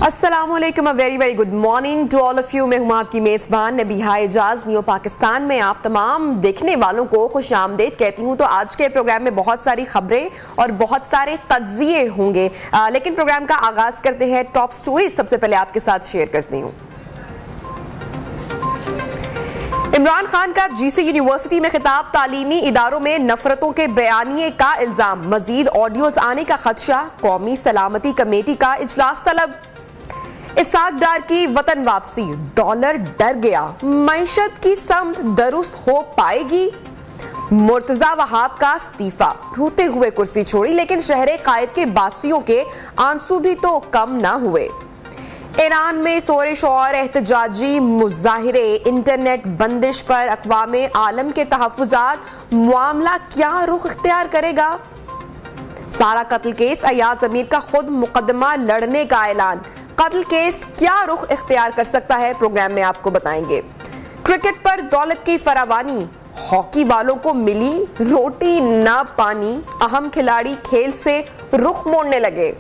अस्सलामुअलैकुम, very very good morning to all of you. मैं हूं आपकी मेजबान नबीहा एजाज। न्यू पाकिस्तान में आप तमाम देखने वालों को खुश आमदेद कहती हूं। तो आज के प्रोग्राम में बहुत सारी खबरें और बहुत सारे तज्जिए होंगे, लेकिन प्रोग्राम का आगाज करते हैं। टॉप स्टोरीज सबसे पहले आपके साथ शेयर करती हूं। इमरान खान का जीसी यूनिवर्सिटी में खिताब, तालीमी इदारों में नफरतों के बयानिए का इल्जाम, मजीद ऑडियोज आने का खदशा, कौमी सलामती कमेटी का इजलास तलब। इसाक डार की वतन वापसी, डॉलर डर गया, मईशत की समत दुरुस्त हो पाएगी। मुर्तजा वहाब का इस्तीफा, रोते हुए कुर्सी छोड़ी, लेकिन शहरे कायद के बासियों के आंसू भी तो कम ना हुए। ईरान में सोरिश और एहतजाजी मुजाहिरे, इंटरनेट बंदिश पर अक़वामे आलम के तहफ़्फ़ुज़ात, मामला क्या रुख इख्तियार करेगा। सारा कत्ल केस, अयाज अमीर का खुद मुकदमा लड़ने का ऐलान, कत्ल केस क्या रुख इख्तियार कर सकता है, प्रोग्राम में आपको बताएंगे। क्रिकेट पर दौलत की फरावानी, हॉकी वालों को मिली रोटी ना पानी, अहम खिलाड़ी खेल से रुख मोड़ने लगे।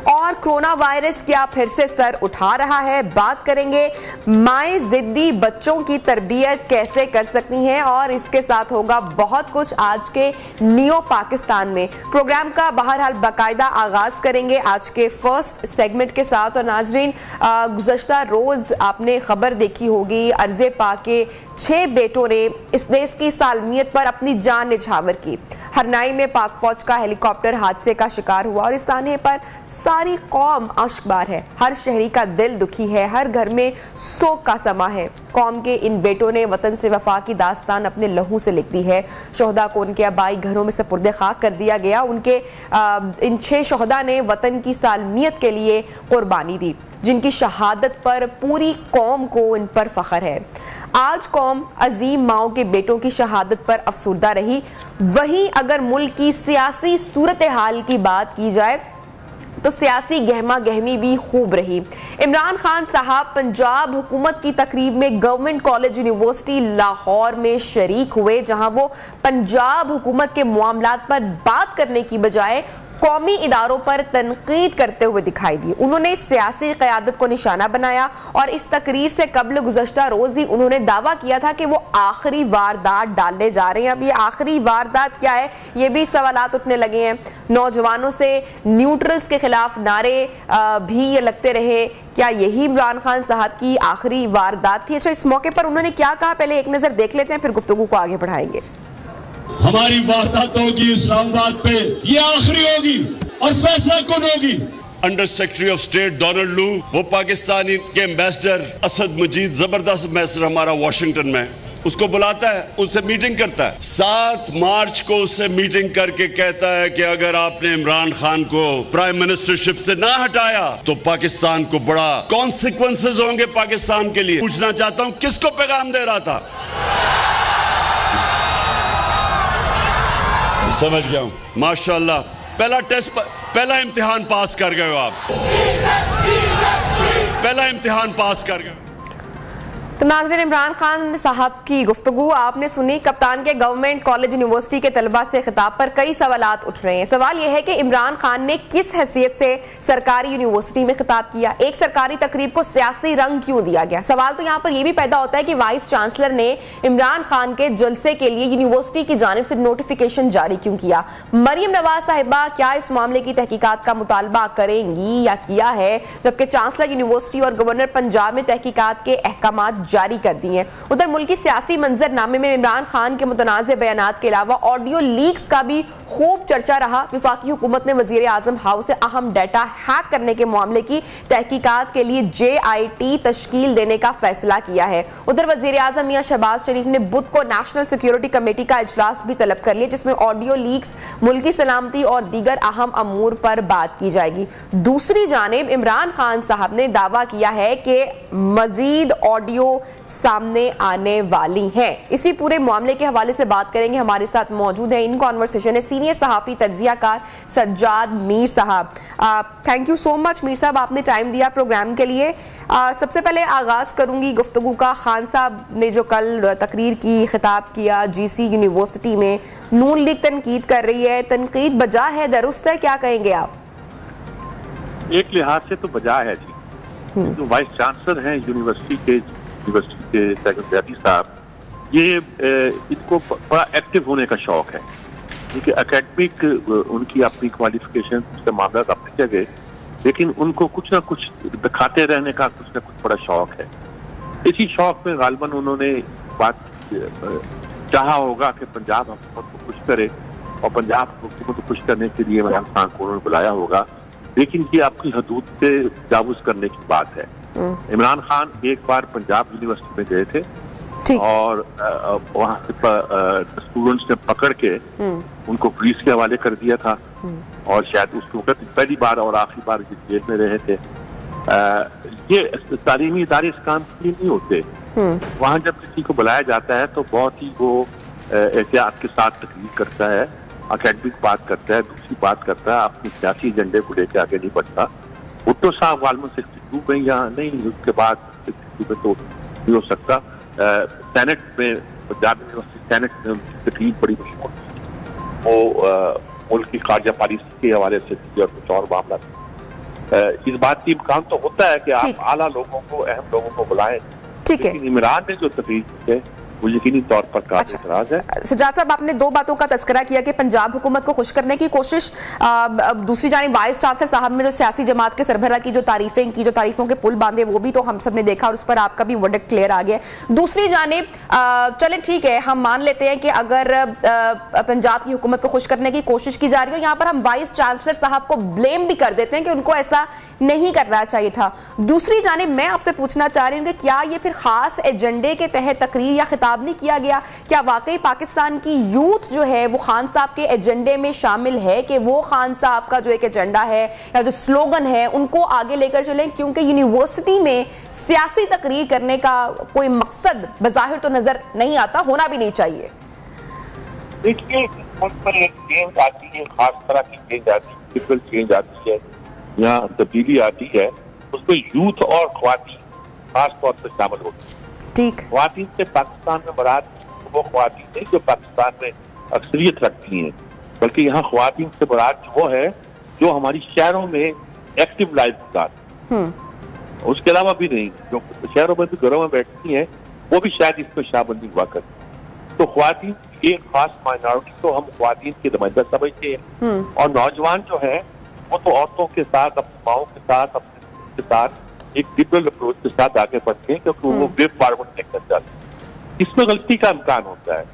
और कोरोना वायरस क्या फिर से सर उठा रहा है, बात करेंगे। माएँ जिद्दी बच्चों की तरबियत कैसे कर सकती हैं, और इसके साथ होगा बहुत कुछ आज के नियो पाकिस्तान में। प्रोग्राम का बहरहाल बाकायदा आगाज करेंगे आज के फर्स्ट सेगमेंट के साथ। और नाजरीन, गुज़श्ता रोज आपने खबर देखी होगी, अर्ज़े पाक के 6 बेटों ने इस देश की सालमियत पर अपनी जान निछावर की। हरनाई में पाक फौज का हेलीकॉप्टर हादसे का शिकार हुआ और इस ताने पर सारी कौम अश्कबार है। हर शहरी का दिल दुखी है, हर घर में सोग का समा है। कौम के इन बेटों ने वतन से वफा की दास्तान अपने लहू से लिख दी है। शोहदा को उनके आबाई घरों में सपुर्दे खाक कर दिया गया। उनके इन 6 शोहदा ने वतन की सालमियत के लिए कुर्बानी दी, जिनकी शहादत पर पूरी कौम को इन पर फख्र है। आज कौम अजीम माओ के बेटों की शहादत पर अफसुर्दा रही। वहीं अगर मुल्क की सियासी सूरत हाल की बात की जाए तो सियासी गहमा गहमी भी खूब रही। इमरान खान साहब पंजाब हुकूमत की तकरीब में गवर्नमेंट कॉलेज यूनिवर्सिटी लाहौर में शरीक हुए, जहां वो पंजाब हुकूमत के मामलात पर बात करने की बजाय कौमी इदारों पर तनकीद करते हुए दिखाई दी। उन्होंने सियासी क़यादत को निशाना बनाया और इस तकरीर से कबल गुज़श्ता रोज़ ही उन्होंने दावा किया था कि वो आखिरी वारदात डालने जा रहे हैं। अब ये आखिरी वारदात क्या है, ये भी सवालात उठने लगे हैं। नौजवानों से न्यूट्रल्स के खिलाफ नारे भी ये लगते रहे। क्या यही इमरान खान साहब की आखिरी वारदात थी? अच्छा, इस मौके पर उन्होंने क्या कहा, पहले एक नज़र देख लेते हैं, फिर गुफ्तगू को आगे बढ़ाएंगे। हमारी वारदातों की इस्लामाबाद पे ये आखिरी होगी और फैसला कौन होगी? Under secretary of state Donald लू, वो पाकिस्तानी के एम्बेसडर असद मजीद, जबरदस्त एम्बेसडर हमारा वाशिंगटन में, उसको बुलाता है, उससे मीटिंग करता है। 7 मार्च को उससे मीटिंग करके कहता है कि अगर आपने इमरान खान को प्राइम मिनिस्टरशिप से ना हटाया तो पाकिस्तान को बड़ा कॉन्सिक्वेंसेस होंगे पाकिस्तान के लिए। पूछना चाहता हूं, किसको पैगाम दे रहा था? समझ गया हूं, माशाल्लाह। पहला टेस्ट, पहला इम्तिहान पास कर गए हो आप, पहला इम्तिहान पास कर गए। तो नाज़रीन, इमरान खान साहब की गुफ्तगू आपने सुनी। कप्तान के गवर्नमेंट कॉलेज यूनिवर्सिटी के तलबा से खिताब पर कई सवालात उठ रहे हैं। सवाल यह है कि इमरान खान ने किस हैसियत से सरकारी यूनिवर्सिटी में खिताब किया, एक सरकारी तकरीब को सियासी रंग क्यों दिया गया। सवाल तो यहाँ पर यह भी पैदा होता है कि वाइस चांसलर ने इमरान खान के जलसे के लिए यूनिवर्सिटी की जानिब से नोटिफिकेशन जारी क्यों किया। मरियम नवाज साहिबा क्या इस मामले की तहकीकात का मुतालबा करेंगी या किया है, जबकि चांसलर यूनिवर्सिटी और गवर्नर पंजाब ने तहकीकात के अहकामात जारी कर दी हैं। उधर मुल्की सियासी मंजरनामे में इमरान खान के मुतनाज़ बयानात के अलावा ऑडियो लीक्स का भी खूब चर्चा रहा। विफाकी हुकूमत ने वजीर आजम हाउस से अहम डाटा हैक करने के मामले की तहकीकात के लिए JIT तश्कील देने का फैसला किया है। उधर वजीर आजम मियां शहबाज शरीफ ने बुध को नेशनल सिक्योरिटी कमेटी का इजलास भी तलब कर लिया, जिसमें ऑडियो लीक्स, मुल्की सलामती और दीगर अहम अमूर पर बात की जाएगी। दूसरी जानिब इमरान खान साहब ने दावा किया है कि मजीद ऑडियो सामने आने वाली हैं। इसी पूरे मामले के हवाले से बात करेंगे। हमारे साथ मौजूद है इन कॉन्वर्सेशन है सीनियर सहाफी तज्जियाकार सज्जाद मीर साहब। Thank you so much Mir साहब, आपने टाइम दिया प्रोग्राम के लिए। सबसे पहले आगाज करूंगी गुफ्तगू का। खान साहब ने जो कल तकरीर की, खिताब किया GC यूनिवर्सिटी में, नून लीग तनकीद कर रही है, तनकीद बजा है, दुरुस्त है, क्या कहेंगे आप? एक लिहाज से तो बजा है जी, जो वाइस चांसलर हैं यूनिवर्सिटी के सेक्रेटरी साहब, ये इनको बड़ा एक्टिव होने का शौक है, क्योंकि एकेडमिक उनकी अपनी क्वालिफिकेशन से मामला अपनी जगह, लेकिन उनको कुछ ना कुछ दिखाते रहने का कुछ ना कुछ बड़ा शौक है। इसी शौक में गालिबन उन्होंने बात चाहा होगा कि पंजाब हुकूमत को खुश करे, और पंजाब हुकूमत को खुश करने के लिए इमरान खान को उन्होंने बुलाया होगा, लेकिन ये आपकी हदूद से जावुज करने की बात है। इमरान खान एक बार पंजाब यूनिवर्सिटी में गए थे और वहाँ से स्टूडेंट्स ने पकड़ के उनको पुलिस के हवाले कर दिया था, और शायद उस वक्त पहली बार और आखिरी बार जेल में रहे थे। ये तालीमी इदारे इस काम के लिए नहीं होते। वहाँ जब किसी को बुलाया जाता है तो बहुत ही वो एहतियात के साथ तकरीर करता है, अकेडमिक बात करता है, दूसरी बात करता है, अपने सियासी एजेंडे को लेकर आगे नहीं बढ़ता। भुट्टो साहब गालिबन 62 में या नहीं, उसके बाद 62 में तो नहीं हो सकता। सेनेट में, पंजाब यूनिवर्सिटी सेनेट में उनकी तकरीर बड़ी मशहूर थी, वो मुल्क की खारजा पॉलिसी के हवाले से थी और कुछ और मामला था। इस बात की इम्कान तो होता है कि आप आला लोगों को, अहम लोगों को बुलाएं, लेकिन इमरान ने जो तकरीर की है वो यकीनी तौर पर काफी एतराज है। सजाद साहब, आपने दो बातों का तस्करा किया कि पंजाब हुकूमत को खुश करने की कोशिश, दूसरी जानिब वाइस चांसलर साहब ने जो सियासी जमात के सरबराह की जो तारीफें की, जो तारीफों के पुल बांधे, वो भी तो हम सब ने देखा और उस पर आपका भी वर्डिक्ट क्लियर आ गया। दूसरी जानिब चलें ठीक है, हम मान लेते हैं कि अगर पंजाब की हुकूमत को खुश करने की कोशिश की जा रही है, यहाँ पर हम वाइस चांसलर साहब को ब्लेम भी कर देते हैं कि उनको ऐसा नहीं करना चाहिए था। दूसरी जानिब मैं आपसे पूछना चाह रही हूँ कि क्या ये फिर खास एजेंडे के तहत तकरीर या खिताब नहीं किया गया? क्या वाकई पाकिस्तान की यूथ जो है वो खान साहब के एजेंडे में शामिल है कि वो खान साहब का जो एक एजेंडा है या जो स्लोगन है उनको आगे लेकर चलें? क्योंकि यूनिवर्सिटी में सियासी तकरीर करने का कोई मकसद बज़ाहिर तो नजर नहीं आता, होना भी नहीं चाहिए। देखिए, मुल्क पर एक चेंज आती है, खास तरह की चेंज आती है, पीपल चेंज आती है, यहाँ तब्दीली आती है, उसमें यूथ और ख्वातीन खास तौर पर शामिल होती है। ठीक, ख्वातीन से पाकिस्तान में मुराद वो ख्वातीन नहीं जो पाकिस्तान में अक्सरियत रखती हैं, बल्कि यहाँ ख्वातीन से मुराद वो है जो हमारी शहरों में एक्टिव लाइफ गुजारती, उसके अलावा भी नहीं, जो शहरों में भी घरों में बैठती हैं वो भी शायद इसमें शामिल हुआ करती। तो ख्वातीन एक खास माइनॉरिटी तो हम ख्वातीन के नुमाइंदा समझते हैं, और नौजवान जो है वो तो औरतों के साथ, अपनी माओं के साथ, अपने के साथ एक लिबरल अप्रोच के साथ आगे बढ़ते हैं, क्योंकि वो वे फॉरवर्ड लेकर जाते हैं। इसमें गलती का इम्कान होता है,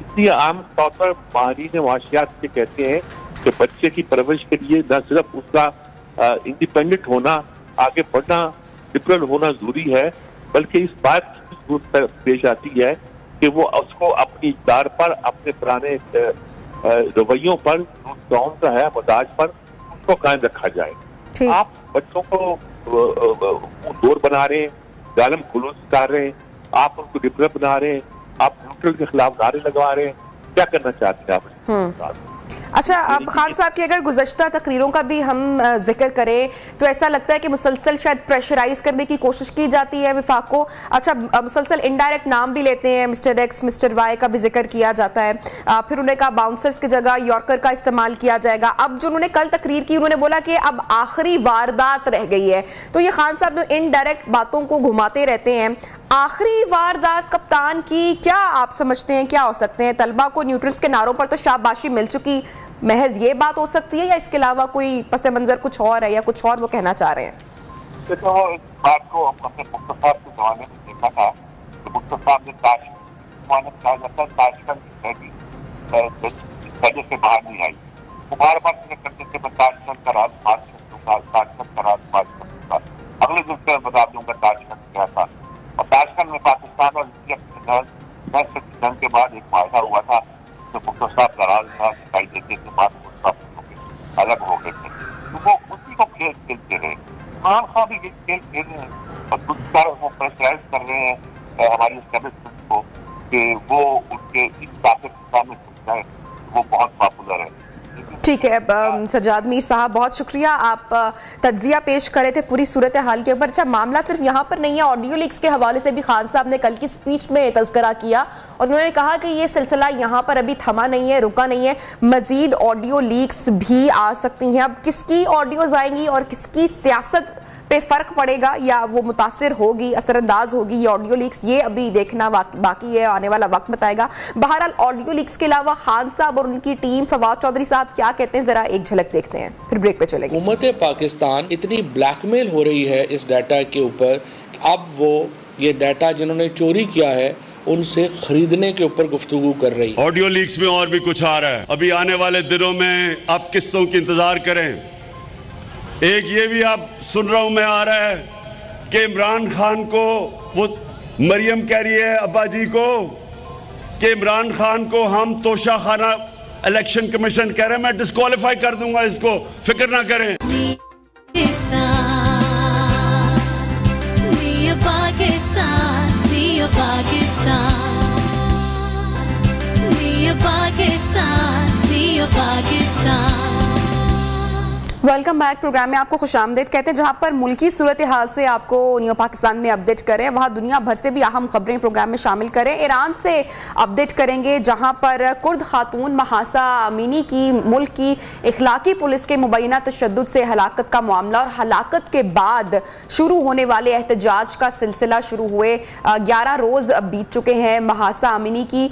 इसलिए आम तौर पर माहिरीन माशियात से कहते हैं कि बच्चे की परवरिश के लिए न सिर्फ उसका इंडिपेंडेंट होना, आगे बढ़ना, लिबरल होना जरूरी है, बल्कि इस बात की जरूरत पेश आती है कि वो उसको अपनी इक़्तिदार पर, अपने पुराने रवैयों पर, कौम का है मजाज पर, उसको कायम रखा जाए। आप बच्चों को दूर बना रहे हैं, जालिम खुलूस कर रहे हैं, आप उनको लिबरल बना रहे हैं, आप न्यूट्रल के खिलाफ नारे लगवा रहे हैं, क्या करना चाहते हैं आप? अच्छा, अब खान साहब की अगर गुज़श्ता तकरीरों का भी हम जिक्र करें तो ऐसा लगता है कि मुसलसल शायद प्रेशराइज करने की कोशिश की जाती है विफाक को। अच्छा, मुसलसल इनडायरेक्ट नाम भी लेते हैं, मिस्टर एक्स, मिस्टर वाई का भी जिक्र किया जाता है, फिर उन्होंने कहा बाउंसर्स की जगह यॉर्कर का इस्तेमाल किया जाएगा। अब जो उन्होंने कल तकरीर की, उन्होंने बोला कि अब आखिरी वारदात रह गई है। तो ये खान साहब जो इनडायरेक्ट बातों को घुमाते रहते हैं, आखिरी वारदात कप्तान की क्या आप समझते हैं क्या हो सकते हैं? तलबा को न्यूट्रल्स के नारों पर तो शाबाशी मिल चुकी, महज ये बात हो सकती है या इसके अलावा कोई पस मंजर कुछ और है या कुछ और वो कहना चाह रहे हैं? देखो, इस बात को हम अपने भुट्टो साहब के जमाने में देखा था, तो भुट्टो साहब ने वजह से बाहर नहीं आई, वो बार बार करते थे ताशकंद का राज पास कर दूंगा, ताशकंद का राज पास कर दूंगा। अगले दिन से बता दूंगा ताशकंद क्या था, और ताशकंद में पाकिस्तान और जंग के बाद एक मायदा हुआ था, तो भुट्टो साहब नाराज था, दिखाई देते थे, बात अलग हो गए थे, तो वो उसी को खेल खेलते रहे। इमरान खान भी खेल खेल रहे हैं और दूसरा वो प्रेशराइज कर रहे हैं हमारी एस्टेब्लिशमेंट को कि वो उनके इस ताकत के सामने जाए, वो बहुत पॉपुलर है। ठीक है, सजाद मीर साहब बहुत शुक्रिया, आप तज्जिया पेश करे थे पूरी सूरत हाल के ऊपर। अच्छा, मामला सिर्फ यहाँ पर नहीं है, ऑडियो लीक्स के हवाले से भी खान साहब ने कल की स्पीच में तज़किरा किया और उन्होंने कहा कि ये सिलसिला यहाँ पर अभी थमा नहीं है, रुका नहीं है, मजीद ऑडियो लीक्स भी आ सकती हैं। अब किसकी ऑडियोज आएंगी और किसकी सियासत पे फर्क पड़ेगा या वो मुतासिर होगी, असरअंदाज होगी ये ऑडियो लीक्स, ये अभी देखना बाकी है, आने वाला वक्त बताएगा। बहरहाल ऑडियो लीक्स के अलावा खान साहब और उनकी टीम, फवाद चौधरी साहब क्या कहते हैं, जरा एक झलक देखते हैं, फिर ब्रेक पे चलेंगे। हुकूमत पाकिस्तान इतनी ब्लैकमेल हो रही है इस डाटा के ऊपर, अब वो ये डाटा जिन्होंने चोरी किया है उनसे खरीदने के ऊपर गुफ्तगू कर रही है। ऑडियो लीक्स में और भी कुछ आ रहा है, अभी आने वाले दिनों में आप किस्तों की इंतजार करें। एक ये भी आप सुन रहा हूं मैं आ रहा है कि इमरान खान को, वो मरियम कह रही है अब्बा जी को कि इमरान खान को हम तोशा खाना इलेक्शन कमीशन कह रहे हैं मैं डिस्क्वालीफाई कर दूंगा, इसको फिक्र ना करें। Welcome back. प्रोग्राम में आपको खुशामदीद कहते हैं, जहां पर मुल्की सूरत हाल से आपको न्यू पाकिस्तान में अपडेट करें, वहां दुनिया भर से भी अहम खबरें प्रोग्राम में शामिल करें। ईरान से अपडेट करेंगे, जहां पर कुर्द खातून महासा अमीनी की मुल्क की इखलाकी पुलिस के मुबैना तशद्दुद से हलाकत का मामला और हलाकत के बाद शुरू होने वाले एहतजाज का सिलसिला शुरू हुए 11 रोज बीत चुके हैं। महासा अमीनी की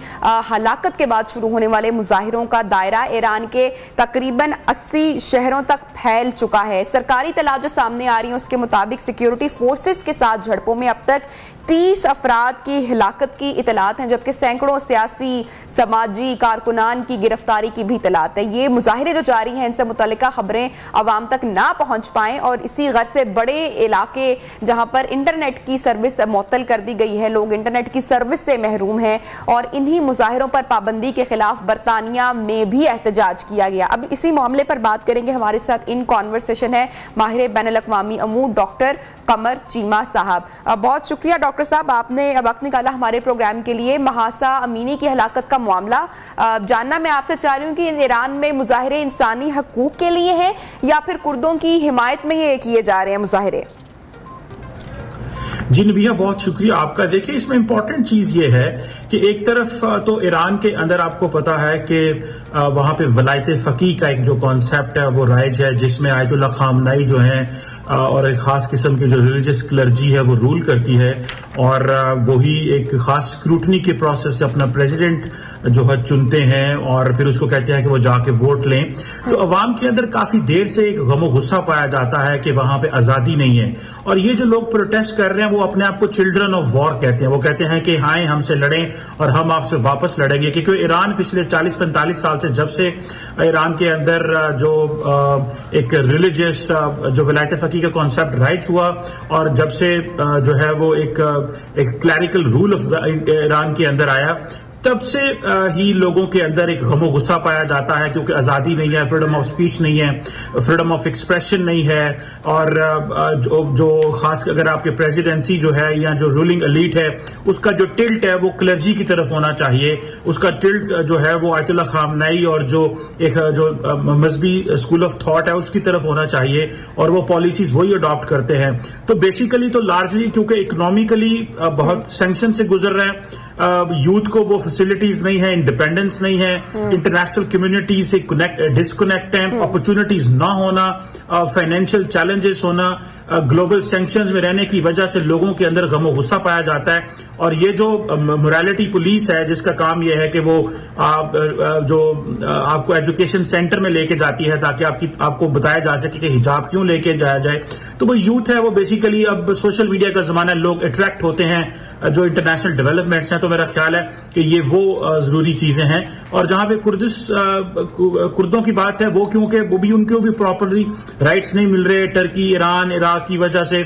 हलाकत के बाद शुरू होने वाले मुजाहिरों का दायरा ईरान के तकरीबन 80 शहरों तक फैल चुका है। सरकारी तलाश जो सामने आ रही है उसके मुताबिक सिक्योरिटी फोर्सेस के साथ झड़पों में अब तक 30 अफराद की हिलाकत की इतलात हैं, जबकि सैकड़ों सियासी समाजी कारकुनान की गिरफ्तारी की भी इतलात है। ये मुजाहिरे जो जारी हैं इनसे मुतल्लिका खबरें आवाम तक ना पहुंच पाएं और इसी गर्ज से बड़े इलाके जहां पर इंटरनेट की सर्विस मुअत्तल कर दी गई है, लोग इंटरनेट की सर्विस से महरूम हैं और इन्हीं मुजाहिरों पर पाबंदी के खिलाफ बरतानिया में भी एहतजाज किया गया। अब इसी मामले पर बात करेंगे, हमारे साथ इन कॉन्वर्सेशन है माहिर बैनुल अक़वामी अमूर डॉक्टर कमर चीमा साहब। बहुत शुक्रिया डॉक्टर साहब, आपने वक्त निकाला हमारे प्रोग्राम के लिए। महासा अमीनी की हलाकत का मामला जानना मैं आपसे चाह रही हूँ कि ईरान में मुजाहिरे इंसानी हकूक के लिए हैं या फिर कुर्दों की हिमायत में ये किए जा रहे हैं मुजाहिरे? जी नबिया, बहुत शुक्रिया आपका। देखिए, इसमें इंपॉर्टेंट चीज ये है कि एक तरफ तो ईरान के अंदर आपको पता है कि वहां पे वलायत फकीह का एक जो कॉन्सेप्ट है वो राइज है, जिसमें आयतुल्लाह खामनाई जो है और एक खास किस्म की जो रिलीजियस क्लर्जी है वो रूल करती है और वही एक खास स्क्रूटनी के प्रोसेस से अपना प्रेसिडेंट जो है चुनते हैं और फिर उसको कहते हैं कि वो जाके वोट लें। तो अवाम के अंदर काफी देर से एक गमो गुस्सा पाया जाता है कि वहां पे आजादी नहीं है और ये जो लोग प्रोटेस्ट कर रहे हैं वो अपने आप को चिल्ड्रन ऑफ वॉर कहते हैं। वो कहते हैं कि हाँ हमसे लड़ें और हम आपसे वापस लड़ेंगे, क्योंकि ईरान पिछले 40-45 साल से, जब से ईरान के अंदर जो एक रिलीजियस जो विलायत फकीह का कॉन्सेप्ट राइज हुआ और जब से जो है वो एक क्लैरिकल रूल ऑफ ईरान के अंदर आया, तब से ही लोगों के अंदर एक गमो गुस्सा पाया जाता है, क्योंकि आजादी नहीं है, फ्रीडम ऑफ स्पीच नहीं है, फ्रीडम ऑफ एक्सप्रेशन नहीं है और जो खास अगर आपके प्रेसिडेंसी जो है या जो रूलिंग एलीट है उसका जो टिल्ट है वो क्लर्जी की तरफ होना चाहिए। उसका टिल्ट जो है वो आयतुल्लाह खामनाई और जो एक जो मजहबी स्कूल ऑफ थॉट है उसकी तरफ होना चाहिए और वो पॉलिसीज वही अडॉप्ट करते हैं। तो बेसिकली तो लार्जली क्योंकि इकोनॉमिकली बहुत सैंक्शन से गुजर रहे हैं, यूथ को वो फैसिलिटीज नहीं है, इंडिपेंडेंस नहीं है, इंटरनेशनल कम्युनिटी से डिस्कनेक्ट है, अपॉर्चुनिटीज ना होना, फाइनेंशियल चैलेंजेस होना, ग्लोबल सैंक्शंस में रहने की वजह से लोगों के अंदर गमो गुस्सा पाया जाता है। और ये जो मोरालिटी पुलिस है जिसका काम ये है कि वो जो आपको एजुकेशन सेंटर में लेके जाती है ताकि आपको बताया जा सके कि हिजाब क्यों लेके जाया जाए, तो वो यूथ है वो बेसिकली अब सोशल मीडिया का जमाना, लोग अट्रैक्ट होते हैं जो इंटरनेशनल डेवलपमेंट्स हैं। तो मेरा ख्याल है कि ये वो जरूरी चीजें हैं। और जहां पे कुर्दों की बात है वो क्योंकि वो भी उनको भी प्रॉपरली राइट्स नहीं मिल रहे टर्की, ईरान, इराक की वजह से,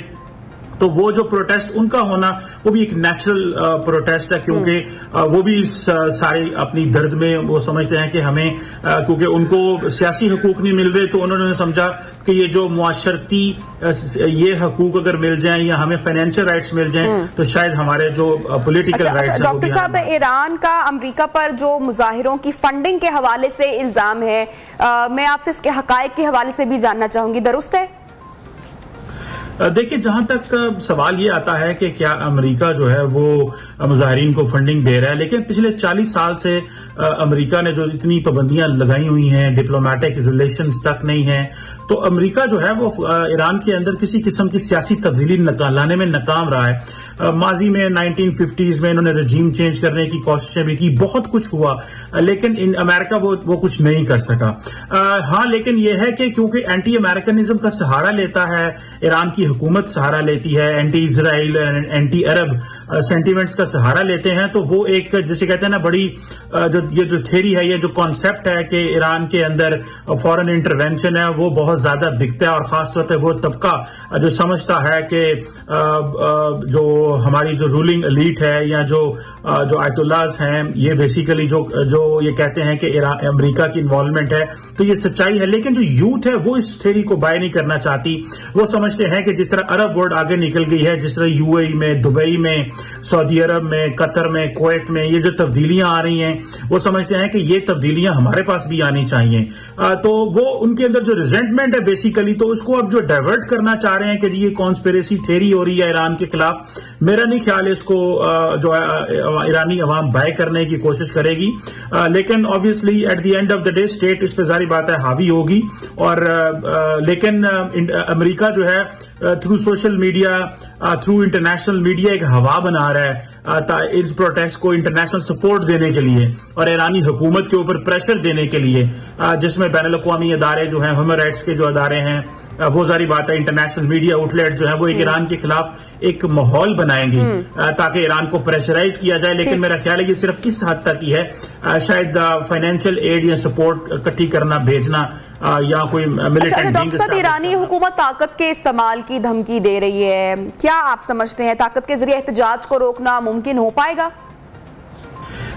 तो वो जो प्रोटेस्ट उनका होना वो भी एक नेचुरल प्रोटेस्ट है, क्योंकि वो भी सारे अपनी दर्द में वो समझते हैं कि हमें क्योंकि उनको सियासी हकूक नहीं मिल रहे, तो उन्होंने समझा कि ये जो मुआशरती ये हकूक अगर मिल जाएं या हमें फाइनेंशियल राइट्स मिल जाएं तो शायद हमारे जो पॉलिटिकल राइट्स हैं। डॉक्टर साहब, ईरान का अमेरिका पर जो मुजाहिरों की फंडिंग के हवाले से इल्जाम है, मैं आपसे इसके हकायक के हवाले से भी जानना चाहूंगी, दुरुस्त है? देखिए, जहां तक सवाल ये आता है कि क्या अमेरिका जो है वो मुजाहिरीन को फंडिंग दे रहा है, लेकिन पिछले 40 साल से अमेरिका ने जो इतनी पाबंदियां लगाई हुई हैं, डिप्लोमेटिक रिलेशंस तक नहीं है, तो अमेरिका जो है वो ईरान के अंदर किसी किस्म की सियासी तब्दीली लाने में नाकाम रहा है। माजी में 1950s में इन्होंने रजीम चेंज करने की कोशिशें भी की, बहुत कुछ हुआ, लेकिन अमेरिका वो कुछ नहीं कर सका। हाँ, लेकिन यह है कि क्योंकि एंटी अमेरिकनिज्म का सहारा लेता है ईरान की हुकूमत, सहारा लेती है, एंटी इजराइल एंटी अरब सेंटीमेंट्स का सहारा लेते हैं, तो वो एक जिसे कहते हैं ना बड़ी ये जो थ्योरी है, ये जो कॉन्सेप्ट है कि ईरान के अंदर फॉरेन इंटरवेंशन है, वो बहुत ज्यादा बिकता है। और खासतौर पे वो तबका जो समझता है कि जो हमारी जो रूलिंग एलीट है या जो आयतुल्लाहs हैं, ये बेसिकली जो ये कहते हैं कि अमेरिका की इन्वॉल्वमेंट है, तो ये सच्चाई है। लेकिन जो यूथ है वो इस थ्योरी को बाय नहीं करना चाहती। वो समझते हैं कि जिस तरह अरब वर्ल्ड आगे निकल गई है, जिस तरह यूएई में, दुबई में, सऊदी अरब में, कतर में, कुवैत में ये जो तब्दीलियां आ रही हैं, वो समझते हैं कि ये तब्दीलियां हमारे पास भी आनी चाहिए। तो वो उनके अंदर जो रिजेंटमेंट है बेसिकली, तो उसको अब जो डाइवर्ट करना चाह रहे हैं कि जी ये कॉन्स्पिरेसी थ्योरी हो रही है ईरान के खिलाफ। मेरा नहीं ख्याल इसको जो ईरानी अवाम बाय करने की कोशिश करेगी, लेकिन obviously at the end of the day state इस पर जारी बात है हावी होगी। और लेकिन अमेरिका जो है through social media, through international media एक हवा बना रहा है इस प्रोटेस्ट को इंटरनेशनल सपोर्ट देने के लिए और ईरानी हुकूमत के ऊपर प्रेशर देने के लिए, जिसमें बैनुल-अक़वामी अदारे जो हैं, ह्यूमन राइट्स के जो अदारे हैं, वो सारी बात है, इंटरनेशनल मीडिया आउटलेट जो है वो एक ईरान के खिलाफ एक माहौल बनाएंगे ताकि ईरान को प्रेशराइज किया जाए। लेकिन मेरा ख्याल है कि सिर्फ किस हद तक ही है, शायद फाइनेंशियल एड या सपोर्ट इकट्ठी करना, भेजना या कोई मिलिटेंट। डॉक्टर साहब, ईरानी हुकूमत ताकत के इस्तेमाल की धमकी दे रही है, क्या आप समझते हैं ताकत के जरिए एहतजाज को रोकना मुमकिन हो पाएगा?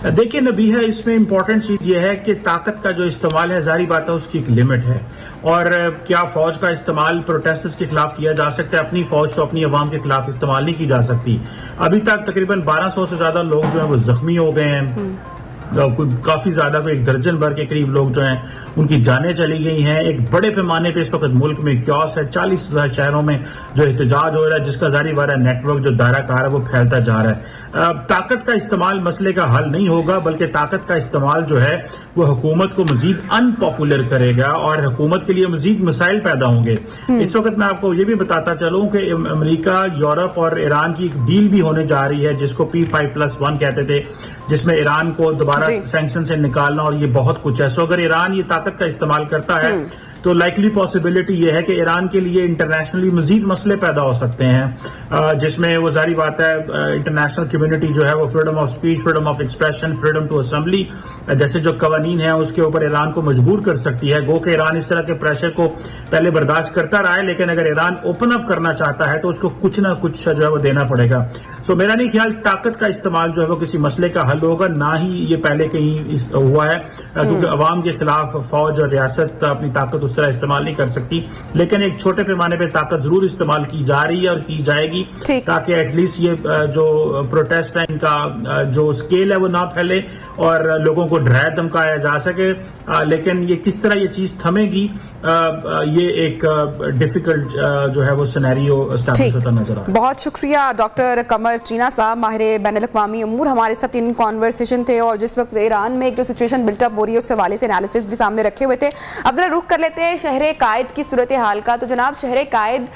देखिए नबीहा, इसमें इंपॉर्टेंट चीज यह है कि ताकत का जो इस्तेमाल है, जारी बात है उसकी एक लिमिट है। और क्या फौज का इस्तेमाल प्रोटेस्टर्स के खिलाफ किया जा सकता है? अपनी फौज तो अपनी अवाम के खिलाफ इस्तेमाल नहीं की जा सकती। अभी तक तकरीबन 1200 से ज्यादा लोग जो है वो जख्मी हो गए हैं, काफी ज्यादा, कोई 1 दर्जन भर के करीब लोग जो हैं उनकी जानें चली गई हैं। एक बड़े पैमाने पे इस वक्त मुल्क में क्यास है, 40 शहरों में जो एहतजाज हो रहा है, जिसका जारी बारह नेटवर्क जो दायरा कार है वो फैलता जा रहा है। ताकत का इस्तेमाल मसले का हल नहीं होगा, बल्कि ताकत का इस्तेमाल जो है वो हुकूमत को मजीद अनपॉपुलर करेगा और हुकूमत के लिए मजीद मसाइल पैदा होंगे। इस वक्त मैं आपको ये भी बताता चलूं कि अमेरिका, यूरोप और ईरान की एक डील भी होने जा रही है, जिसको P5+1 कहते थे, जिसमें ईरान को दोबारा सैंक्शन से निकालना और ये बहुत कुछ है। सो अगर ईरान ये ताकत का इस्तेमाल करता है तो लाइकली पॉसिबिलिटी ये है कि ईरान के लिए इंटरनेशनली मजीद मसले पैदा हो सकते हैं, जिसमें वो जारी बात है इंटरनेशनल कम्युनिटी जो है वो freedom of speech, freedom of expression, freedom to assembly जैसे जो कवानीन है उसके ऊपर ईरान को मजबूर कर सकती है। गो कि ईरान इस तरह के प्रेशर को पहले बर्दाश्त करता रहा है, लेकिन अगर ईरान ओपन अप करना चाहता है तो उसको कुछ ना कुछ जो है वो देना पड़ेगा। सो मेरा नहीं ख्याल ताकत का इस्तेमाल जो है वो किसी मसले का हल होगा, ना ही ये पहले कहीं हुआ है, क्योंकि अवाम के खिलाफ फौज और रियासत अपनी ताकत उस तरह इस्तेमाल नहीं कर सकती। लेकिन एक छोटे पैमाने पे ताकत जरूर इस्तेमाल की जा रही है और की जाएगी, ताकि एटलीस्ट ये जो प्रोटेस्ट है इनका जो स्केल है वो ना फैले और लोगों को डराया धमकाया जा सके। लेकिन ये किस तरह ये चीज थमेगी, ये एक डिफिकल्ट जो है वो सिनेरियो एस्टैब्लिश होता नजर आ रहा है। बहुत शुक्रिया डॉक्टर कमर चीना साहब, माहिर बैनुल-अक़वामी उमूर, हमारे साथ इन कॉन्वर्सेशन थे और जिस वक्त ईरान में एक जो सिचुएशन बिल्टअप हो रही है उस हवाले से एनालिसिस भी सामने रखे हुए थे। अब जरा रुख कर लेते हैं शहर कायद की सूरत हाल का। तो जनाब, शहर कायद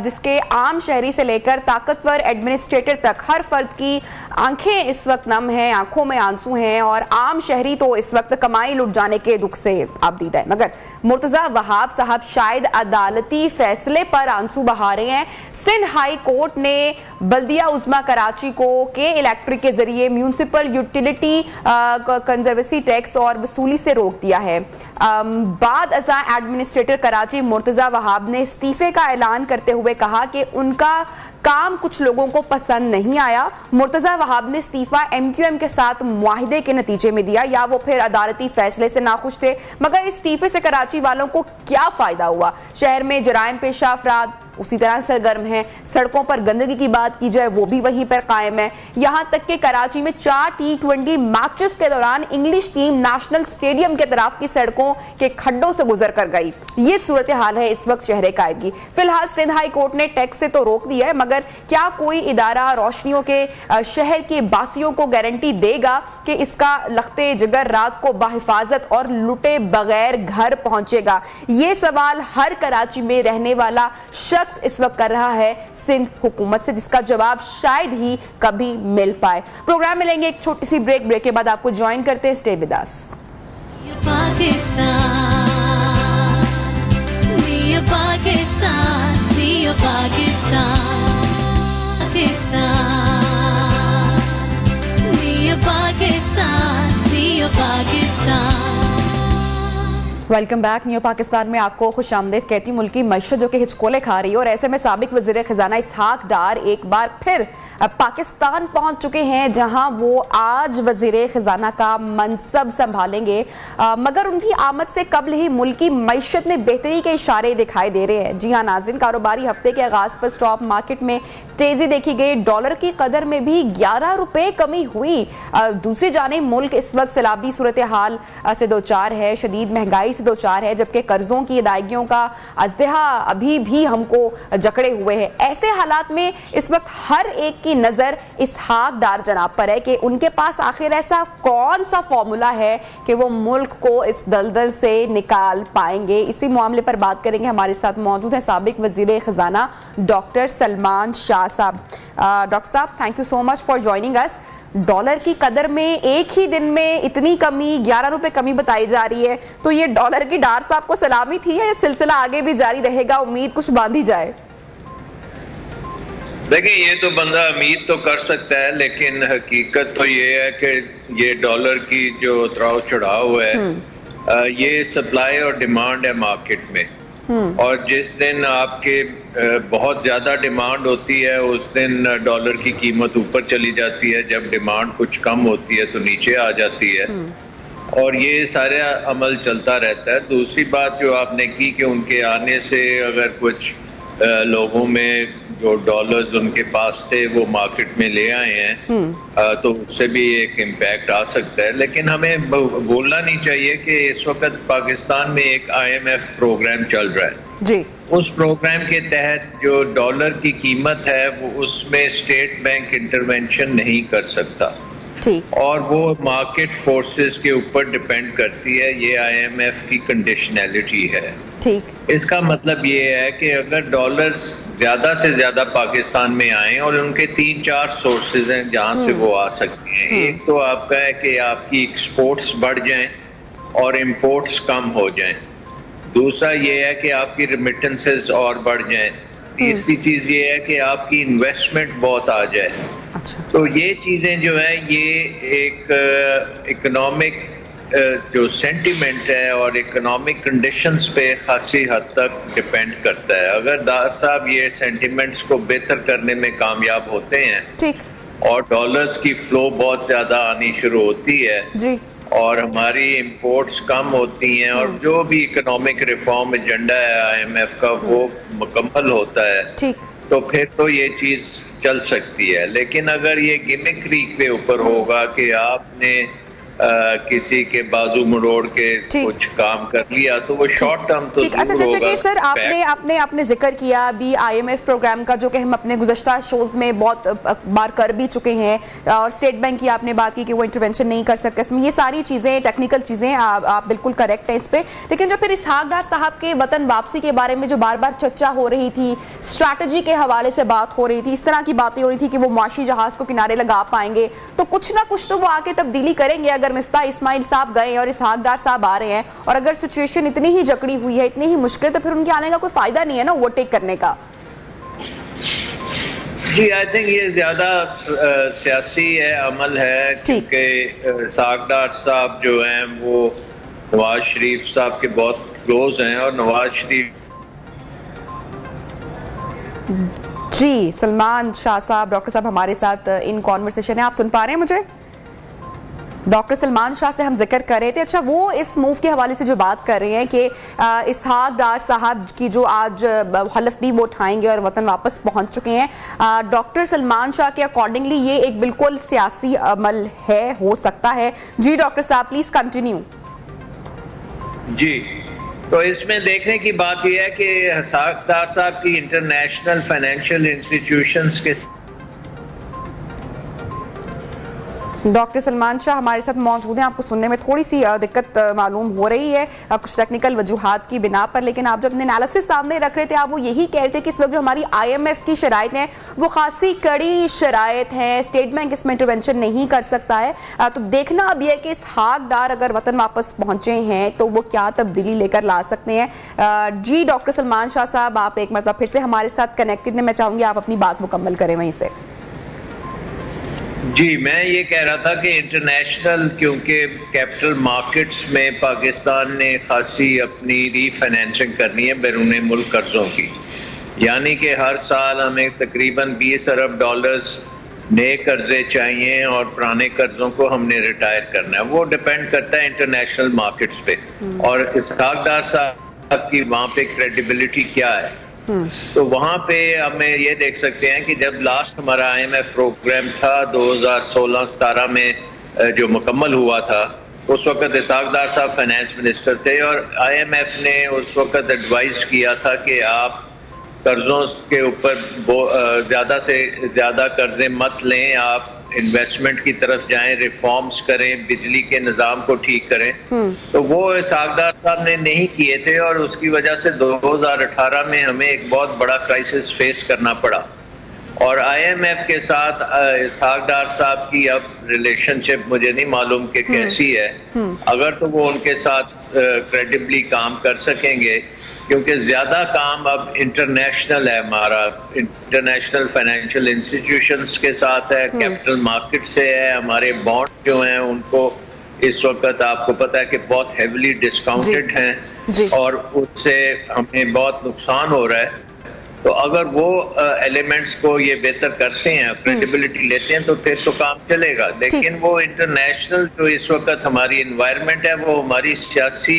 जिसके आम शहरी से लेकर ताकतवर एडमिनिस्ट्रेटर तक हर फर्द की आंखें इस वक्त नम हैं, आंखों में आंसू हैं और आम शहरी तो इस वक्त कमाई लुट जाने के दुख से आबदीदा है। मगर मुर्तजा वहाब साहब शायद अदालती फैसले पर आंसू बहा रहे हैं। सिंध हाई कोर्ट ने बल्दिया उज़्मा कराची को के इलेक्ट्रिक के जरिए म्यूनिसिपल यूटिलिटी कंजर्वेसी टैक्स और वसूली से रोक दिया है। बाद अज़ा एडमिनिस्ट्रेटर कराची मुर्तजा वहाब ने इस्तीफे का ऐलान करते हुए कहा कि उनका काम कुछ लोगों को पसंद नहीं आया। मुर्तजा वहाब ने इस्तीफा MQM के साथ मुआहिदे के नतीजे में दिया, या वो फिर अदालती फैसले से नाखुश थे। मगर इस्तीफे से कराची वालों को क्या फायदा हुआ? शहर में जराइम पेशा अफराद, उसी तरह सरगर्म है। सड़कों पर गंदगी की बात की जाए वो भी वहीं पर कायम है। यहां तक कि कराची में 4 T20 मैचेस के दौरान इंग्लिश टीम नेशनल स्टेडियम के तरफ की सड़कों के खड्डों से गुजर कर गई। ये सूरत हाल है इस वक्त शहर कायद की। फिलहाल सिंध हाई कोर्ट ने टैक्स से तो रोक दिया है, मगर क्या कोई इदारा रोशनियों के शहर के बासियों को गारंटी देगा कि इसका लख्ते जिगर रात को बाहिफाजत और लुटे बगैर घर पहुंचेगा? ये सवाल हर कराची में रहने वाला शख्स इस वक्त कर रहा है सिंध हुकूमत से, जिसका जवाब शायद ही कभी मिल पाए। प्रोग्राम में लेंगे एक छोटी सी ब्रेक के बाद आपको ज्वाइन करते हैं। Stay with us. Welcome back. New Pakistan में आपको खुश आमदेद कहती हूँ। मुल्की मईशत जो कि हिचकोले खा रही है, और ऐसे में साबिक वज़ीर ख़ज़ाना इसहाक डार एक बार फिर पाकिस्तान पहुंच चुके हैं, जहां वो आज वज़ीर ख़ज़ाना का मनसब संभालेंगे। मगर उनकी आमद से कबल ही मुल्की मईशत में बेहतरी के इशारे दिखाई दे रहे हैं। जी हाँ नाज़रीन, कारोबारी हफ्ते के आगाज़ पर स्टॉक मार्केट में तेज़ी देखी गई। डॉलर की कदर में भी 11 रुपये कमी हुई। दूसरी जानिब मुल्क इस वक्त सैलाबी सूरत हाल से दो चार है, शदीद महंगाई से दो चार है, जबकि कर्जों की अदायगियों का अज़दहा अभी भी हमको जकड़े हुए हैं। ऐसे हालात में इस वक्त हर एक की नजर इसहाक डार जनाब पर है कि उनके पास आखिर ऐसा कौन सा फॉर्मूला है कि वो मुल्क को इस दलदल से निकाल पाएंगे। इसी मामले पर बात करेंगे। हमारे साथ मौजूद है साबिक वज़ीर ख़ज़ाना डॉक्टर सलमान शाह साहब। डॉक्टर साहब, thank you so much for joining us. Dollar की कदर में एक ही दिन में इतनी कमी, 11 रुपए कमी बताई जा रही है, तो ये डॉलर की डार साहब को सलामी थी, या सिलसिला आगे भी जारी रहेगा? उम्मीद कुछ बांधी जाए। देखिए, ये तो बंदा उम्मीद तो कर सकता है, लेकिन हकीकत तो ये है कि ये डॉलर की जो उतराव चढ़ाव है, ये सप्लाई और डिमांड है मार्केट में। और जिस दिन आपके बहुत ज्यादा डिमांड होती है उस दिन डॉलर की कीमत ऊपर चली जाती है, जब डिमांड कुछ कम होती है तो नीचे आ जाती है, और ये सारा अमल चलता रहता है। दूसरी बात जो आपने की कि उनके आने से अगर कुछ लोगों में जो डॉलर्स उनके पास थे वो मार्केट में ले आए हैं, तो उससे भी एक इम्पैक्ट आ सकता है। लेकिन हमें भूलना नहीं चाहिए कि इस वक्त पाकिस्तान में एक IMF प्रोग्राम चल रहा है जी। उस प्रोग्राम के तहत जो डॉलर की कीमत है वो उसमें स्टेट बैंक इंटरवेंशन नहीं कर सकता, और वो मार्केट फोर्सेस के ऊपर डिपेंड करती है। ये IMF की कंडीशनैलिटी है। ठीक, इसका मतलब ये है कि अगर डॉलर्स ज्यादा से ज्यादा पाकिस्तान में आए, और उनके 3-4 सोर्सेज हैं जहां से वो आ सकते हैं। एक तो आपका है कि आपकी एक्सपोर्ट्स बढ़ जाएं और इंपोर्ट्स कम हो जाएं। दूसरा ये है कि आपकी रिमिटेंसेस और बढ़ जाएं। तीसरी चीज ये है कि आपकी इन्वेस्टमेंट बहुत आ जाए। अच्छा। तो ये चीजें जो है ये एक इकोनॉमिक जो सेंटिमेंट है और इकोनॉमिक कंडीशंस पे खासी हद तक डिपेंड करता है। अगर दार साहब ये सेंटिमेंट्स को बेहतर करने में कामयाब होते हैं, ठीक, और डॉलर्स की फ्लो बहुत ज्यादा आनी शुरू होती है जी, और हमारी इंपोर्ट्स कम होती हैं, और जो भी इकोनॉमिक रिफॉर्म एजेंडा है IMF का वो मुकम्मल होता है, ठीक, तो फिर तो ये चीज चल सकती है। लेकिन अगर ये गिमिक्री के ऊपर होगा कि आपने किसी के बाजू मरोड़ के कुछ काम कर लिया, तो वो शॉर्ट टर्म तो ठीक। अच्छा, जैसे कि सर आपने जिक्र किया अभी IMF प्रोग्राम का, जो कि हम अपने गुज़श्ता शोज में बहुत बार कर भी चुके हैं, और स्टेट बैंक की आपने बात की कि वो इंटरवेंशन नहीं कर सकते इसमें। ये सारी चीज़ें टेक्निकल चीज़ें, आप बिल्कुल करेक्ट हैं इस पर। लेकिन जो फिर इसहाक डार साहब के वतन वापसी के बारे में जो बार बार चर्चा हो रही थी, स्ट्रैटेजी के हवाले से बात हो रही थी, इस तरह की बातें हो रही थी कि वो मुआशी जहाज को किनारे लगा पाएंगे, तो कुछ ना कुछ तो वो आके तब्दीली करेंगे। अगर मिफ्ता इस्माइल साहब गए और इसहाक डार साहब आ रहे हैं, और अगर सिचुएशन इतनी ही जकड़ी हुई है, इतनी ही मुश्किल, तो फिर उनके आने का कोई फायदा नहीं है ना ओवरटेक करने का। जी, आई थिंक ये ज्यादा सियासी है, अमल है, क्योंकि इसहाक डार साहब जो हैं वो नवाज शरीफ साहब के बहुत क्लोज हैं, और नवाज शरीफ जी। सलमान शाह साहब, डॉक्टर साहब हमारे साथ इन कॉन्वर्सेशन है, आप सुन पा रहे हैं मुझे? डॉक्टर सलमान शाह से हम जिक्र कर रहे थे। अच्छा, वो इस मूव के हवाले से जो बात कर रहे हैं कि इसहाक डार साहब की जो आज हलफ भी वो उठाएंगे और वतन वापस पहुंच चुके हैं, डॉक्टर सलमान शाह के अकॉर्डिंगली ये एक बिल्कुल सियासी अमल है, हो सकता है। जी डॉक्टर साहब प्लीज कंटिन्यू। जी, तो इसमें देखने की बात यह है कि इसहाक डार साहब की इंटरनेशनल फाइनेंशियल इंस्टीट्यूशंस के डॉक्टर सलमान शाह हमारे साथ मौजूद हैं। आपको सुनने में थोड़ी सी दिक्कत मालूम हो रही है कुछ टेक्निकल वजूहात की बिना पर, लेकिन आप जब अपने एनालिसिस सामने रख रहे थे आप वो यही कह रहे थे कि इस वक्त जो हमारी IMF की शराइत हैं वो खासी कड़ी शराइत हैं, स्टेट बैंक इसमें इंटरवेंशन नहीं कर सकता है। तो देखना अब यह है कि इसहाक डार अगर वतन वापस पहुंचे हैं तो वो क्या तब्दीली लेकर ला सकते हैं। जी डॉक्टर सलमान शाह साहब, आप एक मतलब फिर से हमारे साथ कनेक्टेड हैं, मैं चाहूंगी आप अपनी बात मुकम्मल करें वहीं से। जी, मैं ये कह रहा था कि इंटरनेशनल, क्योंकि कैपिटल मार्केट्स में पाकिस्तान ने खासी अपनी रीफाइनेंसिंग करनी है बैरून मुल्क कर्जों की, यानी कि हर साल हमें तकरीबन 20 अरब डॉलर्स नए कर्जे चाहिए और पुराने कर्जों को हमने रिटायर करना है। वो डिपेंड करता है इंटरनेशनल मार्केट्स पे और इसहाक डार साहब की वहाँ पे क्रेडिबिलिटी क्या है। तो वहां पे हमें ये देख सकते हैं कि जब लास्ट हमारा IMF प्रोग्राम था 2016-17 में जो मुकम्मल हुआ था, उस वक्त इसहाक डार साहब फाइनेंस मिनिस्टर थे और IMF ने उस वक्त एडवाइस किया था कि आप कर्जों के ऊपर ज्यादा से ज्यादा कर्जे मत लें, आप इन्वेस्टमेंट की तरफ जाएं, रिफॉर्म्स करें, बिजली के निजाम को ठीक करें। तो वो इसहाक डार साहब ने नहीं किए थे और उसकी वजह से 2018 में हमें एक बहुत बड़ा क्राइसिस फेस करना पड़ा। और IMF के साथ इसहाक डार साहब की अब रिलेशनशिप मुझे नहीं मालूम कि कैसी है। अगर तो वो उनके साथ क्रेडिबली काम कर सकेंगे, क्योंकि ज्यादा काम अब इंटरनेशनल है, हमारा इंटरनेशनल फाइनेंशियल इंस्टीट्यूशंस के साथ है, कैपिटल मार्केट से है। हमारे बॉन्ड जो हैं उनको इस वक्त आपको पता है कि बहुत हेविली डिस्काउंटेड हैं और उससे हमें बहुत नुकसान हो रहा है। तो अगर वो एलिमेंट्स को ये बेहतर करते हैं, क्रेडिबिलिटी लेते हैं, तो फिर तो काम चलेगा। लेकिन वो इंटरनेशनल जो इस वक्त हमारी एनवायरनमेंट है वो हमारी सियासी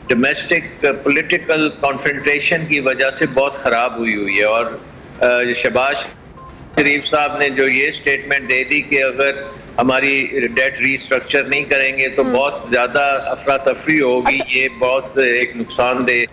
डोमेस्टिक पॉलिटिकल कॉन्फ्रंटेशन की वजह से बहुत खराब हुई है। और शहबाज शरीफ साहब ने जो ये स्टेटमेंट दे दी कि अगर हमारी डेट रीस्ट्रक्चर नहीं करेंगे तो बहुत ज्यादा अफरा तफरी होगी, ये बहुत एक नुकसानदेह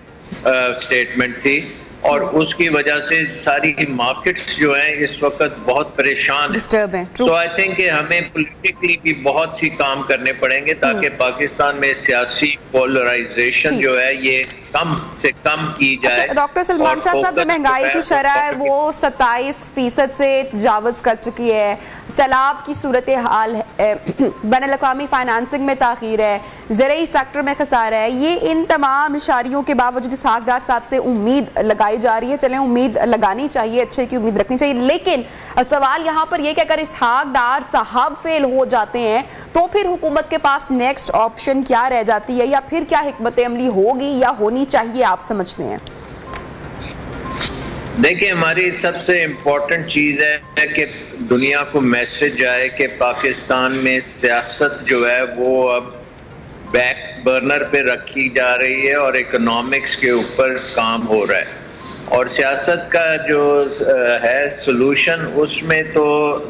स्टेटमेंट थी और उसकी वजह से सारी मार्केट्स जो हैं इस वक्त बहुत परेशान हैं। तो आई थिंक कि हमें पॉलिटिकली भी बहुत सी काम करने पड़ेंगे ताकि पाकिस्तान में सियासी पोलराइजेशन जो है ये कम से कम की जाए। डॉक्टर सलमान शाह साहब, महंगाई की शरह वो 27% से तजावज़ कर चुकी है, सैलाब की सूरत हाल है, बैनुल-अक़वामी फाइनेंसिंग में ताख़ीर है, ज़रूरी सेक्टर में खसारा है, ये इन तमाम इशारियों के बावजूद इसहाक डार साहब से उम्मीद लगाई जा रही है। चलें, उम्मीद लगानी चाहिए, अच्छे की उम्मीद रखनी चाहिए, लेकिन सवाल यहाँ पर यह कि अगर इसहाक डार साहब फेल हो जाते हैं तो फिर हुकूमत के पास नेक्स्ट ऑप्शन क्या रह जाती है, या फिर क्या हिकमत अमली होगी या होनी चाहिए, आप समझते हैं? देखिए, हमारी सबसे इम्पोर्टेंट चीज है कि दुनिया को मैसेज आए कि पाकिस्तान में सियासत जो है वो अब बैक बर्नर पे रखी जा रही है और इकोनॉमिक्स के ऊपर काम हो रहा है। और सियासत का जो है सोल्यूशन, उसमें तो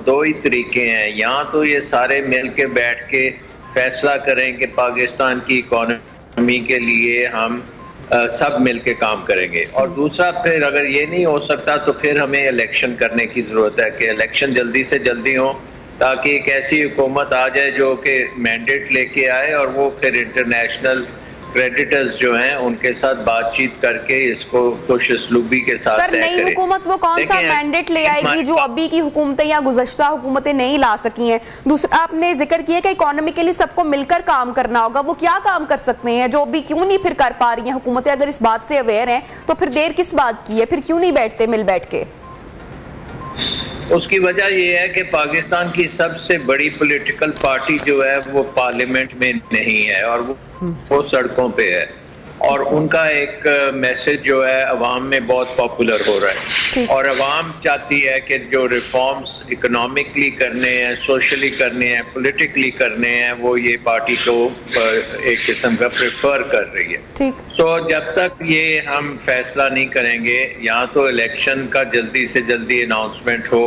दो ही तरीके हैं, या तो ये सारे मिल के बैठ के फैसला करें कि पाकिस्तान की इकोनॉमी के लिए हम सब मिल के काम करेंगे, और दूसरा फिर अगर ये नहीं हो सकता तो फिर हमें इलेक्शन करने की ज़रूरत है कि इलेक्शन जल्दी से जल्दी हो ताकि एक ऐसी हुकूमत आ जाए जो कि मैंडेट लेके आए और वो फिर इंटरनेशनल क्रेडिटर्स जो हैं उनके साथ बातचीत करके इसको खुश उसलूबी के साथ सर, नई हुकूमत वो कौन सा मैंडेट ले आएगी जो अभी की हुकूमतें या गुज़श्ता हुकूमतें नहीं ला सकी हैं? दूसरा, आपने जिक्र किया कि इकोनॉमी के लिए सबको मिलकर काम करना होगा, वो क्या काम कर सकते हैं जो अभी क्यों नहीं फिर कर पा रही हैं हुकूमतें? अगर इस बात से अवेयर हैं तो फिर देर किस बात की है, फिर क्यों नहीं बैठते मिल बैठ के? उसकी वजह यह है कि पाकिस्तान की सबसे बड़ी पॉलिटिकल पार्टी जो है वो पार्लियामेंट में नहीं है और वो सड़कों पे है। और उनका एक मैसेज जो है अवाम में बहुत पॉपुलर हो रहा है और अवाम चाहती है कि जो रिफॉर्म्स इकोनॉमिकली करने हैं, सोशली करने हैं, पॉलिटिकली करने हैं, वो ये पार्टी को एक किस्म का प्रेफर कर रही है। सो जब तक ये हम फैसला नहीं करेंगे, या तो इलेक्शन का जल्दी से जल्दी अनाउंसमेंट हो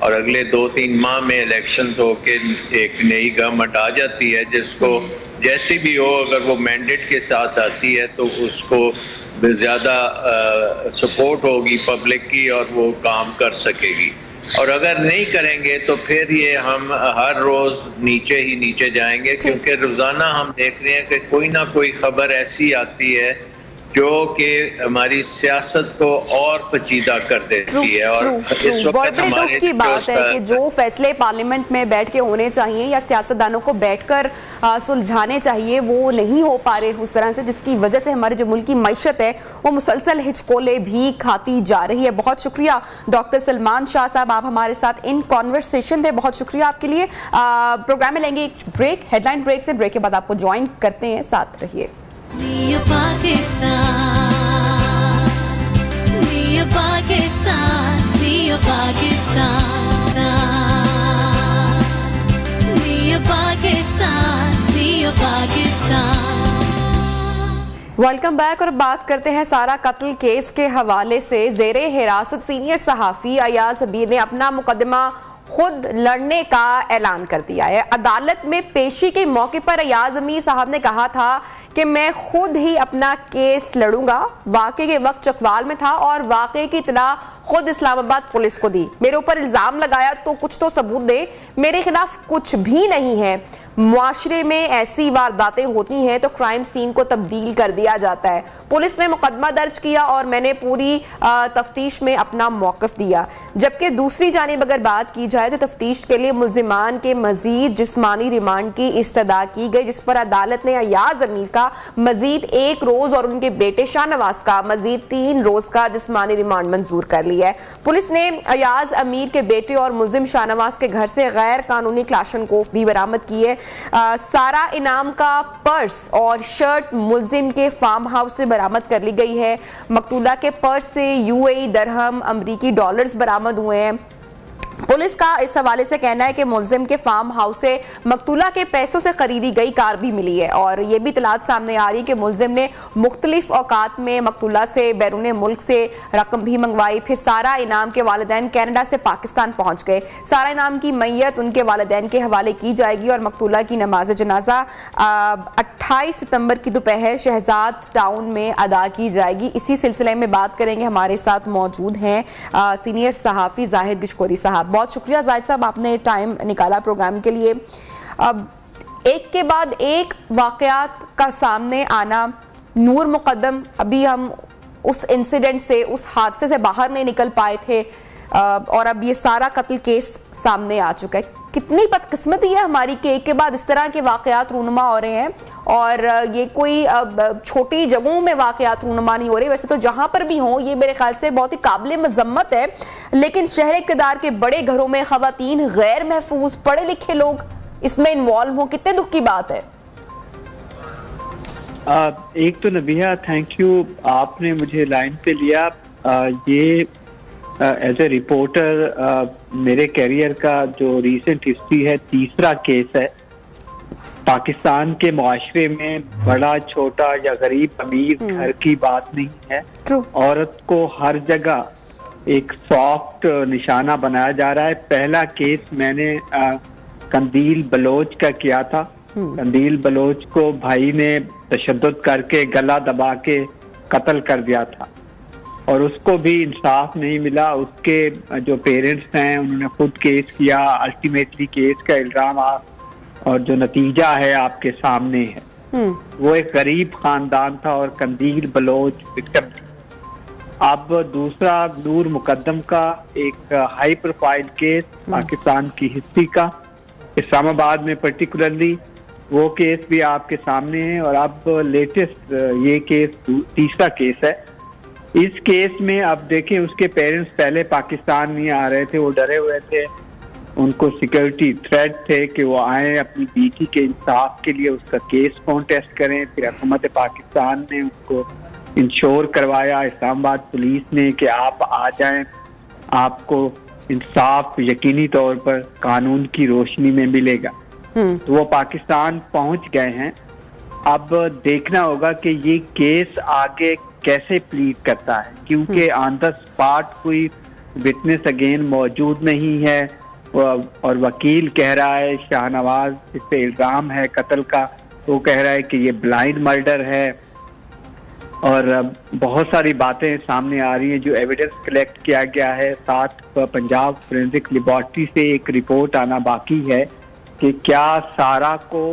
और अगले 2-3 माह में इलेक्शन हो के एक नई गवर्नमेंट आ जाती है जिसको जैसी भी हो, अगर वो मैंडेट के साथ आती है तो उसको ज़्यादा सपोर्ट होगी पब्लिक की और वो काम कर सकेगी। और अगर नहीं करेंगे तो फिर ये हम हर रोज़ नीचे ही नीचे जाएंगे, क्योंकि रोज़ाना हम देख रहे हैं कि कोई ना कोई खबर ऐसी आती है जो कि हमारी सियासत को और पेचीदा कर देती है। और इस वक्त बड़े दुख की बात है कि जो फैसले पार्लियामेंट में बैठ के होने चाहिए या सियासतदानों को बैठकर सुलझाने चाहिए वो नहीं हो पा रहे उस तरह से, जिसकी वजह से हमारे जो मुल्क की मैशत है वो मुसलसल हिचकोले भी खाती जा रही है। बहुत शुक्रिया डॉक्टर सलमान शाह साहब, आप हमारे साथ इन कॉन्वर्सेशन थे, बहुत शुक्रिया आपके लिए। प्रोग्राम में लेंगे एक ब्रेक, हेडलाइन ब्रेक से, ब्रेक के बाद आपको ज्वाइन करते हैं, साथ रहिए। वेलकम बैक और बात करते हैं सारा कत्ल केस के हवाले से। ज़ेरे हिरासत सीनियर सहाफ़ी अयाज अमीर ने अपना मुकदमा खुद लड़ने का ऐलान कर दिया है। अदालत में पेशी के मौके पर अयाज अमीर साहब ने कहा था कि मैं खुद ही अपना केस लड़ूंगा। वाक़े के वक्त चकवाल में था और वाक़े की इत्तला खुद इस्लामाबाद पुलिस को दी। मेरे ऊपर इल्ज़ाम लगाया तो कुछ तो सबूत दे, मेरे खिलाफ कुछ भी नहीं है। मुआशरे में ऐसी वारदातें होती हैं तो क्राइम सीन को तब्दील कर दिया जाता है। पुलिस ने मुकदमा दर्ज किया और मैंने पूरी तफ्तीश में अपना मौक़िफ़ दिया। जबकि दूसरी जानिब अगर बात की जाए तो तफ्तीश के लिए मुल्जिमान के मजीद जिस्मानी रिमांड की इस्तदा की गई, जिस पर अदालत ने अयाज अमीर का मजीद 1 रोज़ और उनके बेटे शाहनवाज का मजीद 3 रोज़ का जिस्मानी रिमांड मंजूर कर लिया है। पुलिस ने अयाज अमीर के बेटे और मुल्जिम शाहनवाज के घर से गैर कानूनी क्लाशनकोफ भी बरामद की है। सारा इनाम का पर्स और शर्ट मुल्जिम के फार्म हाउस से बरामद कर ली गई है। मकतूला के पर्स से यूएई दरहम, अमरीकी डॉलर्स बरामद हुए हैं। पुलिस का इस हवाले से कहना है कि मुल्जिम के फार्म हाउस से मकतूला के पैसों से खरीदी गई कार भी मिली है और ये भी इतलात सामने आ रही है कि मुल्जिम ने मुख्तलिफ औकात में मकतूला से बैरून मुल्क से रकम भी मंगवाई। फिर सारा इनाम के वालिदैन कनाडा से पाकिस्तान पहुंच गए। सारा इनाम की मैयत उनके वालिदैन के हवाले की जाएगी और मकतूला की नमाज जनाजा 28 सितंबर की दोपहर शहजाद टाउन में अदा की जाएगी। इसी सिलसिले में बात करेंगे, हमारे साथ मौजूद हैं सीनियर सहाफ़ी जाहिद गिशकोरी साहब। बहुत शुक्रिया जाहिद साहब, आपने टाइम निकाला प्रोग्राम के लिए। अब एक के बाद एक वाकयात का सामने आना, नूर मुकद्दम, अभी हम उस इंसिडेंट से, उस हादसे से बाहर नहीं निकल पाए थे और अब ये सारा कत्ल केस सामने आ चुका है। कितनी बदकिस्मती है हमारी कि एक के बाद इस तरह के वाकयात रूनुमा हो रहे हैं और ये कोई छोटी जगहों में वाकयात रूनुमा नहीं हो रहे। वैसे तो जहां पर भी हों ये मेरे ख्याल से बहुत ही काबिल मजम्मत है, लेकिन शहर इक़्तिदार के बड़े घरों में ख़वातीन, गैर महफूज पढ़े लिखे लोग इसमें इन्वॉल्व हों, कितने दुख की बात है। एक तो नबिया, थैंक यू, आपने मुझे लाइन पे लिया। ये एज ए रिपोर्टर मेरे कैरियर का जो रीसेंट हिस्ट्री है, तीसरा केस है। पाकिस्तान के मुआशरे में बड़ा छोटा या गरीब अमीर घर की बात नहीं है। औरत को हर जगह एक सॉफ्ट निशाना बनाया जा रहा है। पहला केस मैंने कंदील बलोच का किया था। कंदील बलोच को भाई ने तशद्दुद करके गला दबा के कत्ल कर दिया था और उसको भी इंसाफ नहीं मिला। उसके जो पेरेंट्स हैं उन्होंने खुद केस किया। अल्टीमेटली केस का इल्जाम और जो नतीजा है आपके सामने है। वो एक गरीब खानदान था और कंदील बलोच विक्टिम थी। अब दूसरा नूर मुकद्दम का एक हाई प्रोफाइल केस पाकिस्तान की हिस्ट्री का, इस्लामाबाद में पर्टिकुलरली, वो केस भी आपके सामने है। और अब लेटेस्ट ये केस तीसरा केस है। इस केस में अब देखें, उसके पेरेंट्स पहले पाकिस्तान नहीं आ रहे थे, वो डरे हुए थे। उनको सिक्योरिटी थ्रेट थे कि वो आए अपनी बेटी के इंसाफ के लिए उसका केस कॉन्टेस्ट करें। फिर हुकूमत पाकिस्तान ने उनको इंश्योर करवाया, इस्लामाबाद पुलिस ने, कि आप आ जाएं, आपको इंसाफ यकीनी तौर पर कानून की रोशनी में मिलेगा। तो वो पाकिस्तान पहुंच गए हैं। अब देखना होगा कि ये केस आगे कैसे प्लीड करता है, क्योंकि ऑन द स्पॉट कोई विटनेस अगेन मौजूद नहीं है और वकील कह रहा है, शाहनवाज जिस पे इल्जाम है कत्ल का, वो कह रहा है कि ये ब्लाइंड मर्डर है। और बहुत सारी बातें सामने आ रही हैं जो एविडेंस कलेक्ट किया गया है। साथ पंजाब फोरेंसिक लेबॉर्ट्री से एक रिपोर्ट आना बाकी है कि क्या सारा को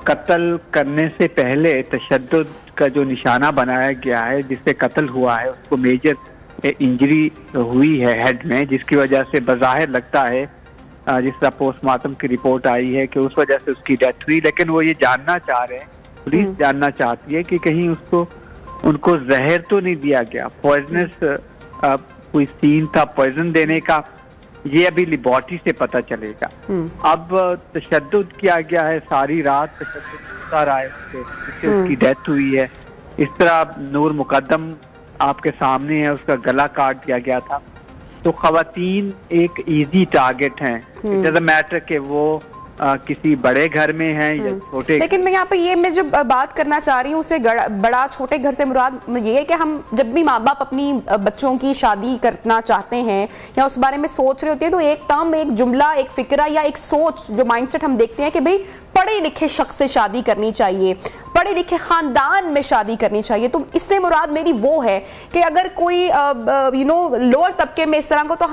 कत्ल करने से पहले तशद्दुद का जो निशाना बनाया गया है, जिससे कत्ल हुआ है, उसको मेजर इंजरी हुई है हेड में, जिसकी वजह से बज़ाहिर लगता है, जिस तरह पोस्टमार्टम की रिपोर्ट आई है, कि उस वजह से उसकी डेथ हुई। लेकिन वो ये जानना चाह रहे हैं, पुलिस जानना चाहती है कि कहीं उनको जहर तो नहीं दिया गया, पॉइजनस कोई सीन था पॉइजन देने का, ये अभी लेबॉर्ट्री से पता चलेगा। अब तशद्दुद किया गया है, सारी रात तशद्दुद होता रहा है जिससे उसकी डेथ हुई है। इस तरह नूर मुकद्दम आपके सामने है, उसका गला काट दिया गया था। तो खवातीन एक इजी टारगेट हैं, इट डजंट मैटर कि वो किसी बड़े घर में हैं या छोटे। लेकिन मैं यहाँ पे मैं जो बात करना चाह रही हूँ उसे बड़ा छोटे घर से मुराद ये है कि हम जब भी माँ बाप अपनी बच्चों की शादी करना चाहते हैं या उस बारे में सोच रहे होते हैं, तो एक टर्म, एक जुमला, एक फिक्रा या एक सोच, जो माइंडसेट हम देखते हैं कि भाई पढ़े लिखे शख्स से शादी करनी चाहिए, पढ़े लिखे खानदान में शादी करनी चाहिए। तो इससे मुराद मेरी वो है कि अगर कोई लोअर तबके में इस तरह को, तो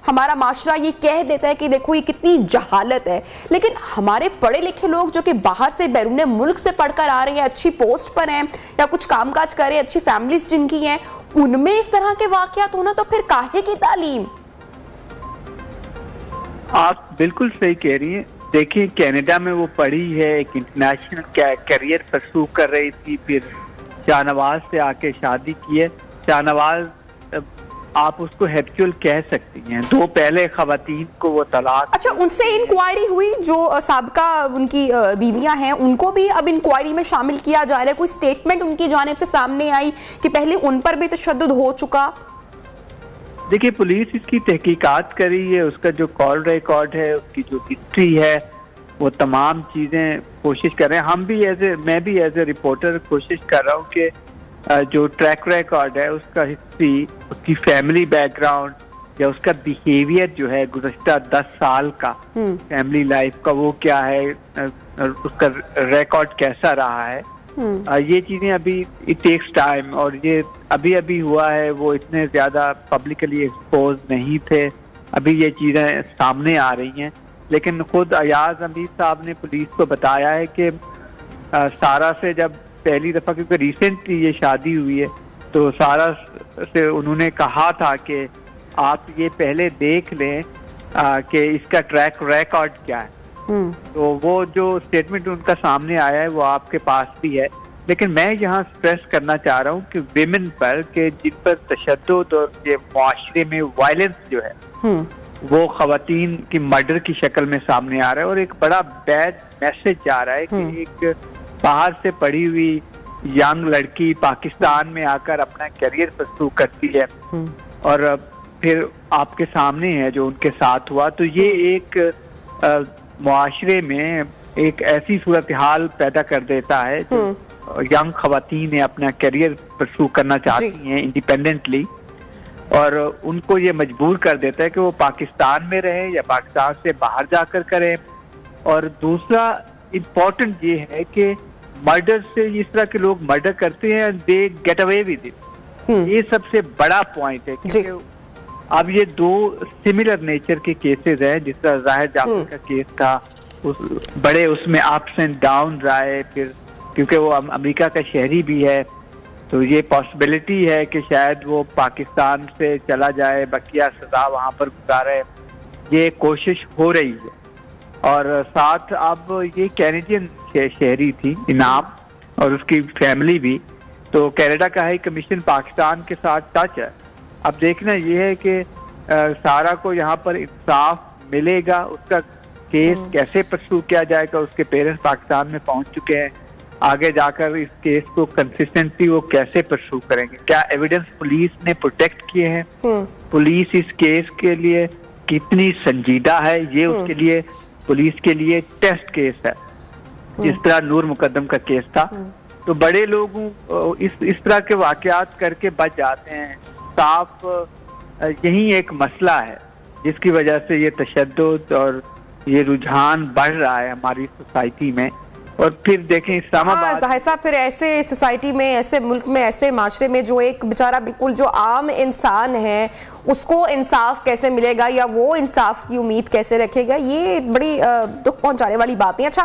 हमारा माशरा ये कह देता है कि देखो ये कितनी जहालत है। लेकिन हमारे पढ़े लिखे लोग जो कि बाहर से बैरून मुल्क से पढ़कर आ रहे हैं, अच्छी पोस्ट पर हैं या कुछ कामकाज कर रहे हैं, अच्छी फैमिलीज जिनकी हैं, उनमें इस तरह के वाकयात होना, तो फिर काहे की तालीम? आप बिल्कुल सही कह रही हैं। देखिए, कनाडा में वो पढ़ी है, एक इंटरनेशनल करियर परस्यू कर रही थी, फिर शाहनवाज से आके शादी की है। शाहनवाज आप उसको हैबिचुअल कह सकती हैं। दो पहले खवातीन को वो तलाक। अच्छा, उनसे इंक्वायरी हुई? जो साबका उनकी बीवियां हैं उनको भी अब इंक्वायरी में शामिल किया जा रहा है? कोई स्टेटमेंट उनकी जानिब से सामने आई कि पहले उन पर भी तशद्दुद हो चुका? देखिए, पुलिस इसकी तहकीकात कर रही है, उसका जो कॉल रिकॉर्ड है, उसकी जो हिस्ट्री है, वो तमाम चीज़ें कोशिश कर रहे हैं। मैं भी एज ए रिपोर्टर कोशिश कर रहा हूँ कि जो ट्रैक रिकॉर्ड है, उसका हिस्ट्री, उसकी फैमिली बैकग्राउंड या उसका बिहेवियर जो है गुज़श्ता 10 साल का फैमिली लाइफ का, वो क्या है, उसका रिकॉर्ड कैसा रहा है, ये चीजें अभी इट टेक्स टाइम, और ये अभी हुआ है, वो इतने ज्यादा पब्लिकली एक्सपोज नहीं थे, अभी ये चीजें सामने आ रही हैं। लेकिन खुद अयाज अमीर साहब ने पुलिस को बताया है कि सारा से जब पहली दफा, क्योंकि रिसेंटली ये शादी हुई है, तो सारा से उन्होंने कहा था कि आप ये पहले देख लें कि इसका ट्रैक रिकॉर्ड क्या है। तो वो जो स्टेटमेंट उनका सामने आया है वो आपके पास भी है। लेकिन मैं यहाँ स्ट्रेस करना चाह रहा हूँ कि विमेन पर, कि जिन पर तशद्दुद और ये मुआशरे में वायलेंस जो है वो खवातीन की मर्डर की शक्ल में सामने आ रहा है, और एक बड़ा बैड मैसेज जा रहा है कि एक बाहर से पढ़ी हुई यंग लड़की पाकिस्तान में आकर अपना करियर परस्यू करती है, और फिर आपके सामने है जो उनके साथ हुआ। तो ये एक मुआशरे में एक ऐसी सूरत हाल पैदा कर देता है जो यंग खवातीन अपना करियर परस्यू करना चाहती हैं इंडिपेंडेंटली, और उनको ये मजबूर कर देता है कि वो पाकिस्तान में रहें या पाकिस्तान से बाहर जाकर करें। और दूसरा इम्पोर्टेंट ये है कि मर्डर से, इस तरह के लोग मर्डर करते हैं, they get away with it. ये सबसे बड़ा पॉइंट है, क्योंकि अब ये दो सिमिलर नेचर के केसेस हैं। जिस तरह जाहिर जाफर का केस था, उसमें अप्स एंड डाउन रहा है, फिर क्योंकि वो अमेरिका का शहरी भी है, तो ये पॉसिबिलिटी है कि शायद वो पाकिस्तान से चला जाए, बकिया सजा वहाँ पर गुजारे, ये कोशिश हो रही है। और साथ अब ये कैनेडियन शहरी थी इनाम, और उसकी फैमिली भी, तो कनाडा का हाई कमीशन पाकिस्तान के साथ टच है। अब देखना ये है कि सारा को यहाँ पर इंसाफ मिलेगा, उसका केस कैसे परसू किया जाएगा, उसके पेरेंट्स पाकिस्तान में पहुंच चुके हैं, आगे जाकर इस केस को कंसिस्टेंटली वो कैसे परसू करेंगे, क्या एविडेंस पुलिस ने प्रोटेक्ट किए हैं, पुलिस इस केस के लिए कितनी संजीदा है, ये उसके लिए पुलिस के लिए टेस्ट केस है, जिस तरह नूर मुकद्दम का केस था। तो बड़े लोग इस तरह के वाकयात करके बच जाते हैं। साफ यही एक मसला है जिसकी वजह से ये तशद्दुद और ये रुझान बढ़ रहा है हमारी सोसाइटी में। और फिर देखें इस्लामाबाद, जाहिर साहब, फिर ऐसे सोसाइटी में, ऐसे मुल्क में, ऐसे माशरे में जो एक बेचारा बिल्कुल जो आम इंसान है उसको इंसाफ कैसे मिलेगा या वो इंसाफ की उम्मीद कैसे रखेगा, ये बड़ी दुख पहुंचाने वाली बात है। अच्छा,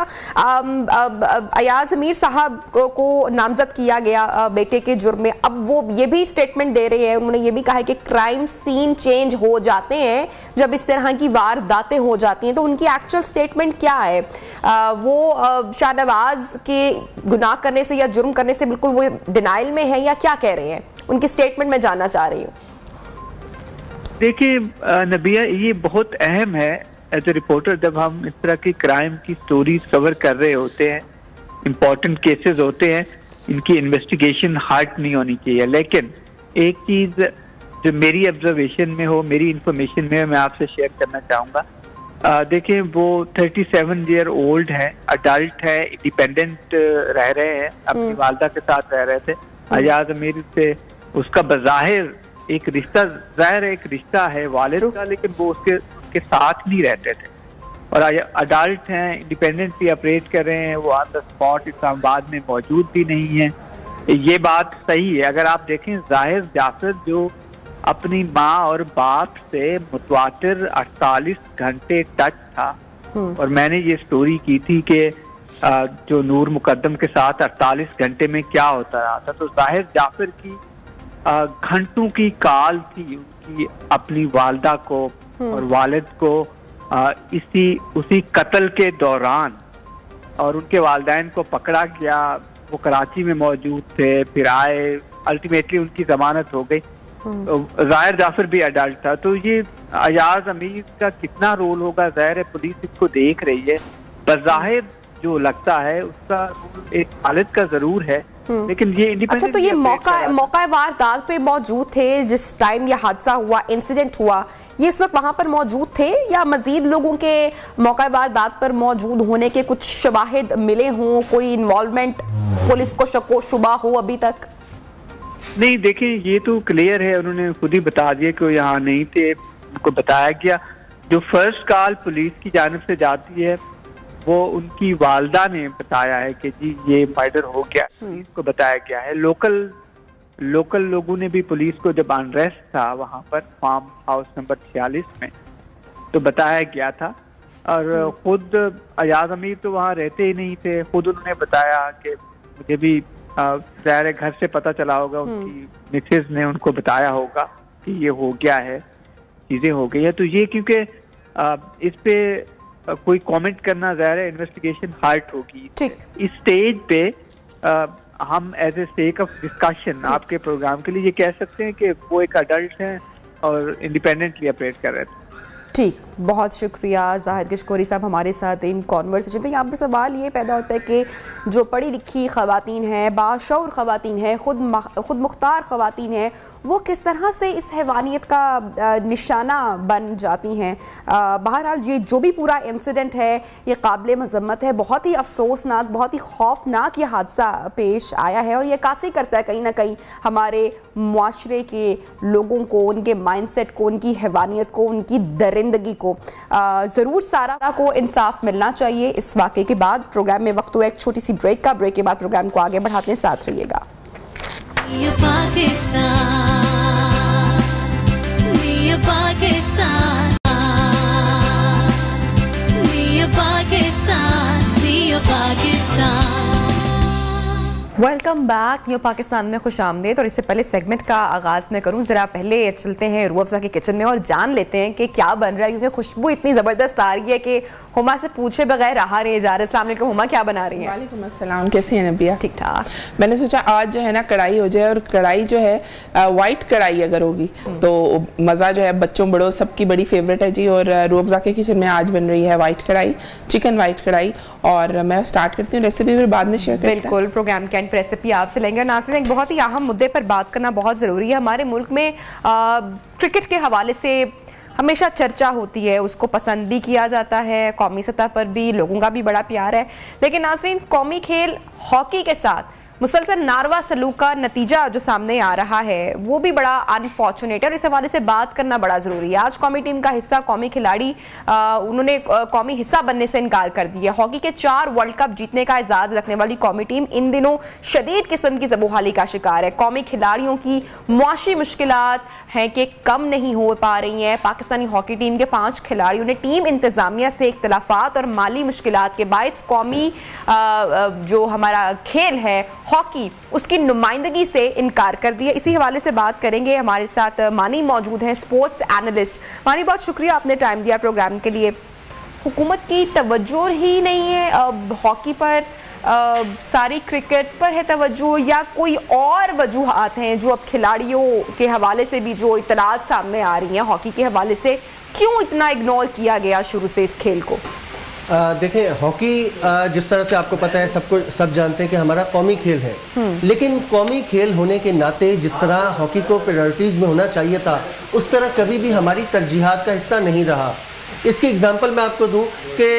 अयाज अमीर साहब को नामजद किया गया बेटे के जुर्म में। अब वो ये भी स्टेटमेंट दे रहे हैं, उन्होंने ये भी कहा है कि क्राइम सीन चेंज हो जाते हैं जब इस तरह की वारदातें हो जाती हैं। तो उनकी एक्चुअल स्टेटमेंट क्या है? वो शाहनवाज के गुनाह करने से या जुर्म करने से बिल्कुल वो डिनाइल में है या क्या कह रहे हैं? उनकी स्टेटमेंट मैं जानना चाह रही हूँ। देखिए नबिया, ये बहुत अहम है एज ए रिपोर्टर, जब हम इस तरह की क्राइम की स्टोरीज कवर कर रहे होते हैं, इम्पोर्टेंट केसेस होते हैं, इनकी इन्वेस्टिगेशन हार्ड नहीं होनी चाहिए। लेकिन एक चीज जो मेरी ऑब्जर्वेशन में हो, मेरी इंफॉर्मेशन में, मैं आपसे शेयर करना चाहूँगा। देखिए, वो 37 ईयर ओल्ड है, अडल्ट है, इंडिपेंडेंट रह रहे हैं, अपनी वालदा के साथ रह रहे थे। अयाज अमीर से उसका बज़ाहिर एक रिश्ता, ज़ाहिर एक रिश्ता है वालिद का, लेकिन वो उसके साथ नहीं रहते थे। और अडल्ट हैं, इंडिपेंडेंटली ऑपरेट कर रहे हैं, वो ऑन द स्पॉट इस्लामाबाद में मौजूद भी नहीं है। ये बात सही है। अगर आप देखें, जाहिर जाफर जो अपनी माँ और बाप से मुतवातिर 48 घंटे टच था, और मैंने ये स्टोरी की थी कि जो नूर मुकद्दम के साथ 48 घंटे में क्या होता रहा था। तो जाहिर जाफर की घंटों की कॉल थी उनकी अपनी वालदा को और वालिद को उसी कत्ल के दौरान, और उनके वालिदैन को पकड़ा गया। वो कराची में मौजूद थे, फिर आए, अल्टीमेटली उनकी जमानत हो गई। जाहिर जाफर भी अडल्ट था। तो ये अयाज अमीर का कितना रोल होगा, ज़ाहिर है पुलिस इसको देख रही है। बज़ाहिर जो लगता है उसका रोल एक वालिद का जरूर है, लेकिन ये अच्छा, तो ये मौका वारदात पे मौजूद थे जिस टाइम ये हादसा हुआ, इंसिडेंट हुआ, ये इस वक्त वहां पर मौजूद थे या मजीद लोगों के मौका वारदात पर मौजूद होने के कुछ शवाहिद मिले हों, कोई इन्वॉल्वमेंट पुलिस को शको शुबा हो अभी तक? नहीं, देखिए, ये तो क्लियर है, उन्होंने खुद ही बता दिया कि वो यहाँ नहीं थे। उनको बताया गया, जो फर्स्ट कॉल पुलिस की जानिब से जाती है वो उनकी वालदा ने बताया है कि जी ये मर्डर हो गया, पुलिस को बताया गया है। लोकल लोगों ने भी पुलिस को, जब अनरेस्ट था वहाँ पर फार्म हाउस नंबर 46 में, तो बताया गया था। और खुद अयाज अमीर तो वहाँ रहते ही नहीं थे, खुद उन्होंने बताया कि मुझे भी ज़ाहिर घर से पता चला होगा, उनकी मिसेज ने उनको बताया होगा कि ये हो गया है, चीज़ें हो गई है। तो ये क्योंकि इस पे कोई कमेंट करना ज़ाहिर है इन्वेस्टिगेशन हार्ड होगी। इस स्टेज पे हम as a sake of discussion आपके प्रोग्राम के लिए ये कह सकते हैं कि वो एक अडल्ट हैं और इंडिपेंडेंटली ऑपरेट कर रहे थे। ठीक, बहुत शुक्रिया जाहिद किशकोरी साहब हमारे साथ इन कॉन्वर्सेशन। तो यहाँ पर सवाल ये पैदा होता है कि जो पढ़ी लिखी ख़वातीन हैं, बाशऊर ख़वातीन हैं, खुद मुख्तार ख़वातीन हैं, वो किस तरह से इस हैवानियत का निशाना बन जाती हैं। बहरहाल ये जो भी पूरा इंसिडेंट है ये काबिल मज़म्मत है, बहुत ही अफसोसनाक, बहुत ही खौफनाक ये हादसा पेश आया है और ये कासी करता है कहीं ना कहीं हमारे मुआशरे के लोगों को, उनके माइंडसेट को, उनकी हैवानियत को, उनकी दरिंदगी को। ज़रूर सारा को इंसाफ मिलना चाहिए। इस वाक़े के बाद प्रोग्राम में वक्त हुआ एक छोटी सी ब्रेक का। ब्रेक के बाद प्रोग्राम को आगे बढ़ाते हैं, साथ रहिएगा। वेलकम बैक न्यू पाकिस्तान में खुश आमदेद। और इससे पहले सेगमेंट का आगाज मैं करूं, जरा पहले चलते हैं रूह अफ़ज़ा के किचन में और जान लेते हैं कि क्या बन रहा है, क्योंकि खुशबू इतनी ज़बरदस्त आ रही है कि हुमा से पूछे बगैर रहा नहीं जा रहा। अस्सलाम वालेकुम हुमा, क्या बना रही हैं? वालेकुम अस्सलाम, कैसी हैं नबिया? ठीक ठाक। मैंने सोचा आज जो है ना कढ़ाई हो जाए, और कढ़ाई जो है वाइट कढ़ाई अगर होगी तो मज़ा जो है बच्चों बड़ों सबकी बड़ी फेवरेट है जी। और रूह अफ़ज़ा के किचन में आज बन रही है वाइट कढ़ाई, चिकन वाइट कढ़ाई। और मैं स्टार्ट करती हूँ, रेसिपी फिर बाद में शेयर करते हैं। बिल्कुल, प्रोग्राम के एंड पर रेसिपी आपसे लेंगे। नाज़रीन, एक बहुत ही अहम मुद्दे पर बात करना बहुत ज़रूरी है। हमारे मुल्क में क्रिकेट के हवाले से हमेशा चर्चा होती है, उसको पसंद भी किया जाता है, कौमी सतह पर भी लोगों का भी बड़ा प्यार है। लेकिन नाज़रीन, कौमी खेल हॉकी के साथ मुसलसल नारवा सलूक का नतीजा जो सामने आ रहा है वो भी बड़ा अनफॉर्चुनेट है, और इस हवाले से बात करना बड़ा ज़रूरी है। आज कौमी टीम का हिस्सा कौमी खिलाड़ी उन्होंने कौमी हिस्सा बनने से इनकार कर दिया। हॉकी के 4 वर्ल्ड कप जीतने का एजाज़ रखने वाली कौमी टीम इन दिनों शदीद किस्म की ज़बूहाली का शिकार है। कौमी खिलाड़ियों की मुआशी मुश्किलात हैं कि कम नहीं हो पा रही हैं। पाकिस्तानी हॉकी टीम के 5 खिलाड़ियों ने टीम इंतज़ामिया से इख्तलाफात और माली मुश्किलात के बायस कौमी जो हमारा खेल है हॉकी, उसकी नुमाइंदगी से इनकार कर दिया। इसी हवाले से बात करेंगे। हमारे साथ मानी मौजूद हैं, स्पोर्ट्स एनालिस्ट। मानी, बहुत शुक्रिया आपने टाइम दिया प्रोग्राम के लिए। हुकूमत की तवज्जो ही नहीं है हॉकी पर, सारी क्रिकेट पर है तवज्जो, या कोई और वजूहात हैं जो अब खिलाड़ियों के हवाले से भी जो इतलात सामने आ रही हैं हॉकी के हवाले से, क्यों इतना इग्नोर किया गया शुरू से इस खेल को? देखें, हॉकी जिस तरह से आपको पता है, सब जानते हैं कि हमारा कौमी खेल है, लेकिन कौमी खेल होने के नाते जिस तरह हॉकी को प्रायोरिटीज़ में होना चाहिए था, उस तरह कभी भी हमारी तरजीहात का हिस्सा नहीं रहा। इसकी एग्जांपल मैं आपको दूं कि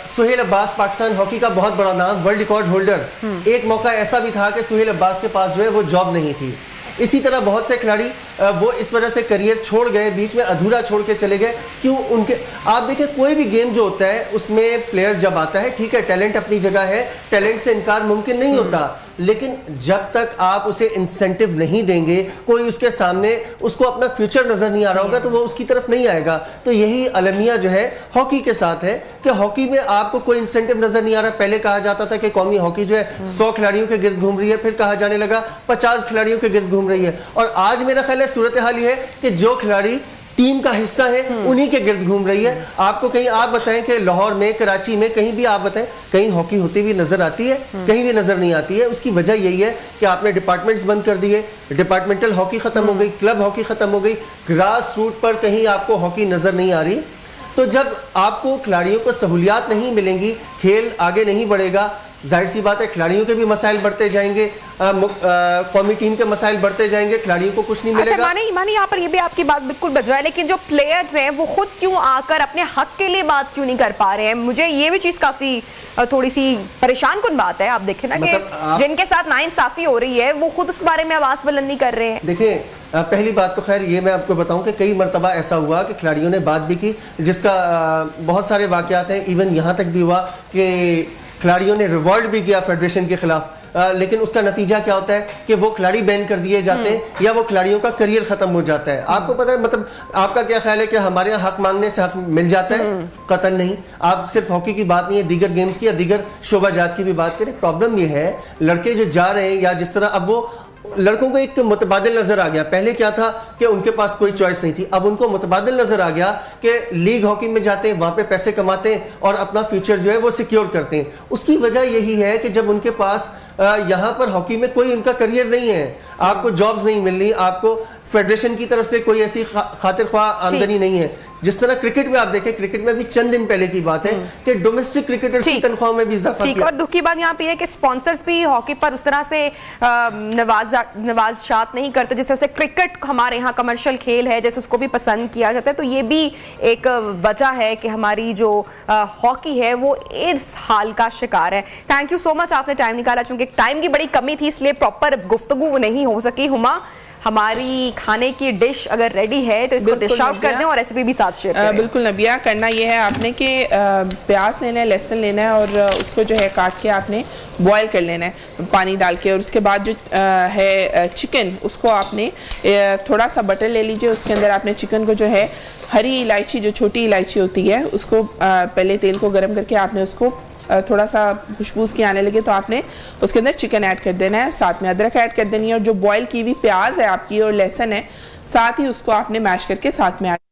सुहेल अब्बास, पाकिस्तान हॉकी का बहुत बड़ा नाम, वर्ल्ड रिकॉर्ड होल्डर, एक मौका ऐसा भी था कि सुहेल अब्बास के पास जो है वो जॉब नहीं थी। इसी तरह बहुत से खिलाड़ी वो इस वजह से करियर छोड़ गए, बीच में अधूरा छोड़ के चले गए। क्यों? उनके आप देखें, कोई भी गेम जो होता है उसमें प्लेयर जब आता है, ठीक है, टैलेंट अपनी जगह है, टैलेंट से इनकार मुमकिन नहीं होता, लेकिन जब तक आप उसे इंसेंटिव नहीं देंगे, कोई उसके सामने उसको अपना फ्यूचर नजर नहीं आ रहा होगा तो वो उसकी तरफ नहीं आएगा। तो यही अलमिया जो है हॉकी के साथ है कि हॉकी में आपको कोई इंसेंटिव नजर नहीं आ रहा। पहले कहा जाता था कि कौमी हॉकी जो है 100 खिलाड़ियों के गिर्द घूम रही है, फिर कहा जाने लगा 50 खिलाड़ियों के गिर्द घूम रही है, और आज मेरा ख्याल है सूरत हाल ये है कि जो खिलाड़ी टीम का हिस्सा है उन्हीं के गिर्द घूम रही है। आपको कहीं आप बताएं कि लाहौर में, कराची में, कहीं भी आप बताएं, कहीं हॉकी होती हुई नजर आती है? कहीं भी नजर नहीं आती है। उसकी वजह यही है कि आपने डिपार्टमेंट्स बंद कर दिए, डिपार्टमेंटल हॉकी खत्म हो गई, क्लब हॉकी खत्म हो गई, ग्रास रूट पर कहीं आपको हॉकी नजर नहीं आ रही। तो जब आपको खिलाड़ियों को सहूलियात नहीं मिलेंगी, खेल आगे नहीं बढ़ेगा, जाहिर सी बात है खिलाड़ियों के भी मसाइल बढ़ते जाएंगे, कौमी टीम के मसाइल बढ़ते जाएंगे, खिलाड़ियों को कुछ नहीं मिलेगा। मानी यहाँ पर ये भी आपकी बात बिल्कुल बजा है, लेकिन जो प्लेयर्स हैं वो खुद क्यों आकर अपने हक के लिए बात क्यों नहीं कर पा रहे हैं? मुझे ये भी चीज काफी थोड़ी सी परेशान कुन बात है। आप देखें ना कि जिनके साथ नाइंसाफी हो रही है वो खुद उस बारे में आवाज बुलंद नहीं कर रहे हैं। देखिए, पहली बात तो खैर ये मैं आपको बताऊं कि कई मरतबा ऐसा हुआ कि खिलाड़ियों ने बात भी की, जिसका बहुत सारे वाकयात हैं। इवन यहाँ तक भी हुआ कि खिलाड़ियों ने रिवॉल्ट भी किया फेडरेशन के खिलाफ, लेकिन उसका नतीजा क्या होता है कि वो खिलाड़ी बैन कर दिए जाते हैं या वो खिलाड़ियों का करियर खत्म हो जाता है। आपको पता है, मतलब आपका क्या ख्याल है कि हमारे यहाँ हक मांगने से हक मिल जाता है? कतई नहीं। आप सिर्फ हॉकी की बात नहीं है, दीगर गेम्स की या दीगर शोबाजात की भी बात करें। प्रॉब्लम ये है, लड़के जो जा रहे हैं या जिस तरह अब वो लड़कों को एक मुतबादिल नजर आ गया। पहले क्या था कि उनके पास कोई चॉइस नहीं थी, अब उनको मुतबादिल नजर आ गया कि लीग हॉकी में जाते हैं, वहां पे पैसे कमाते हैं और अपना फ्यूचर जो है वो सिक्योर करते हैं। उसकी वजह यही है कि जब उनके पास यहाँ पर हॉकी में कोई उनका करियर नहीं है, आपको जॉब्स नहीं मिल रही, आपको फेडरेशन की तरफ से कोई ऐसी खातिर ख्वाह आमदनी नहीं है। जिस तरह क्रिकेट में आप देखें, क्रिकेट में भी चंद दिन पहले की बात है कि डोमेस्टिक क्रिकेटर्स की तनख्वाहों में भी इजाफा किया। और दुख की बात यहाँ पे है कि स्पॉन्सर्स भी हॉकी पर उस तरह से नवाज़ात नहीं करते जिस तरह से क्रिकेट हमारे यहाँ कमर्शियल खेल है, जैसे उसको भी पसंद किया जाता है। तो ये भी एक वजह है कि हमारी जो हॉकी है वो इस हाल का शिकार है। थैंक यू सो मच, आपने टाइम निकाला। चूंकि टाइम की बड़ी कमी थी इसलिए प्रॉपर गुफ्तगू नहीं हो सकी। हुमा, हमारी खाने की डिश अगर रेडी है तो इसको डिश आउट कर दें और रेसिपी भी साथ शेयर करें। बिल्कुल नबिया, करना ये है आपने कि प्याज लेना है, लहसुन लेना है और उसको जो है काट के आपने बॉयल कर लेना है पानी डाल के। और उसके बाद जो है चिकन, उसको आपने थोड़ा सा बटर ले लीजिए, उसके अंदर आपने चिकन को जो है हरी इलायची, जो छोटी इलायची होती है, उसको पहले तेल को गर्म करके आपने उसको थोड़ा सा खुशबू की आने लगे तो आपने उसके अंदर चिकन ऐड कर देना है, साथ में अदरक ऐड कर देनी है और जो बॉयल की हुई प्याज है आपकी और लहसुन है साथ ही उसको आपने मैश करके साथ में ऐड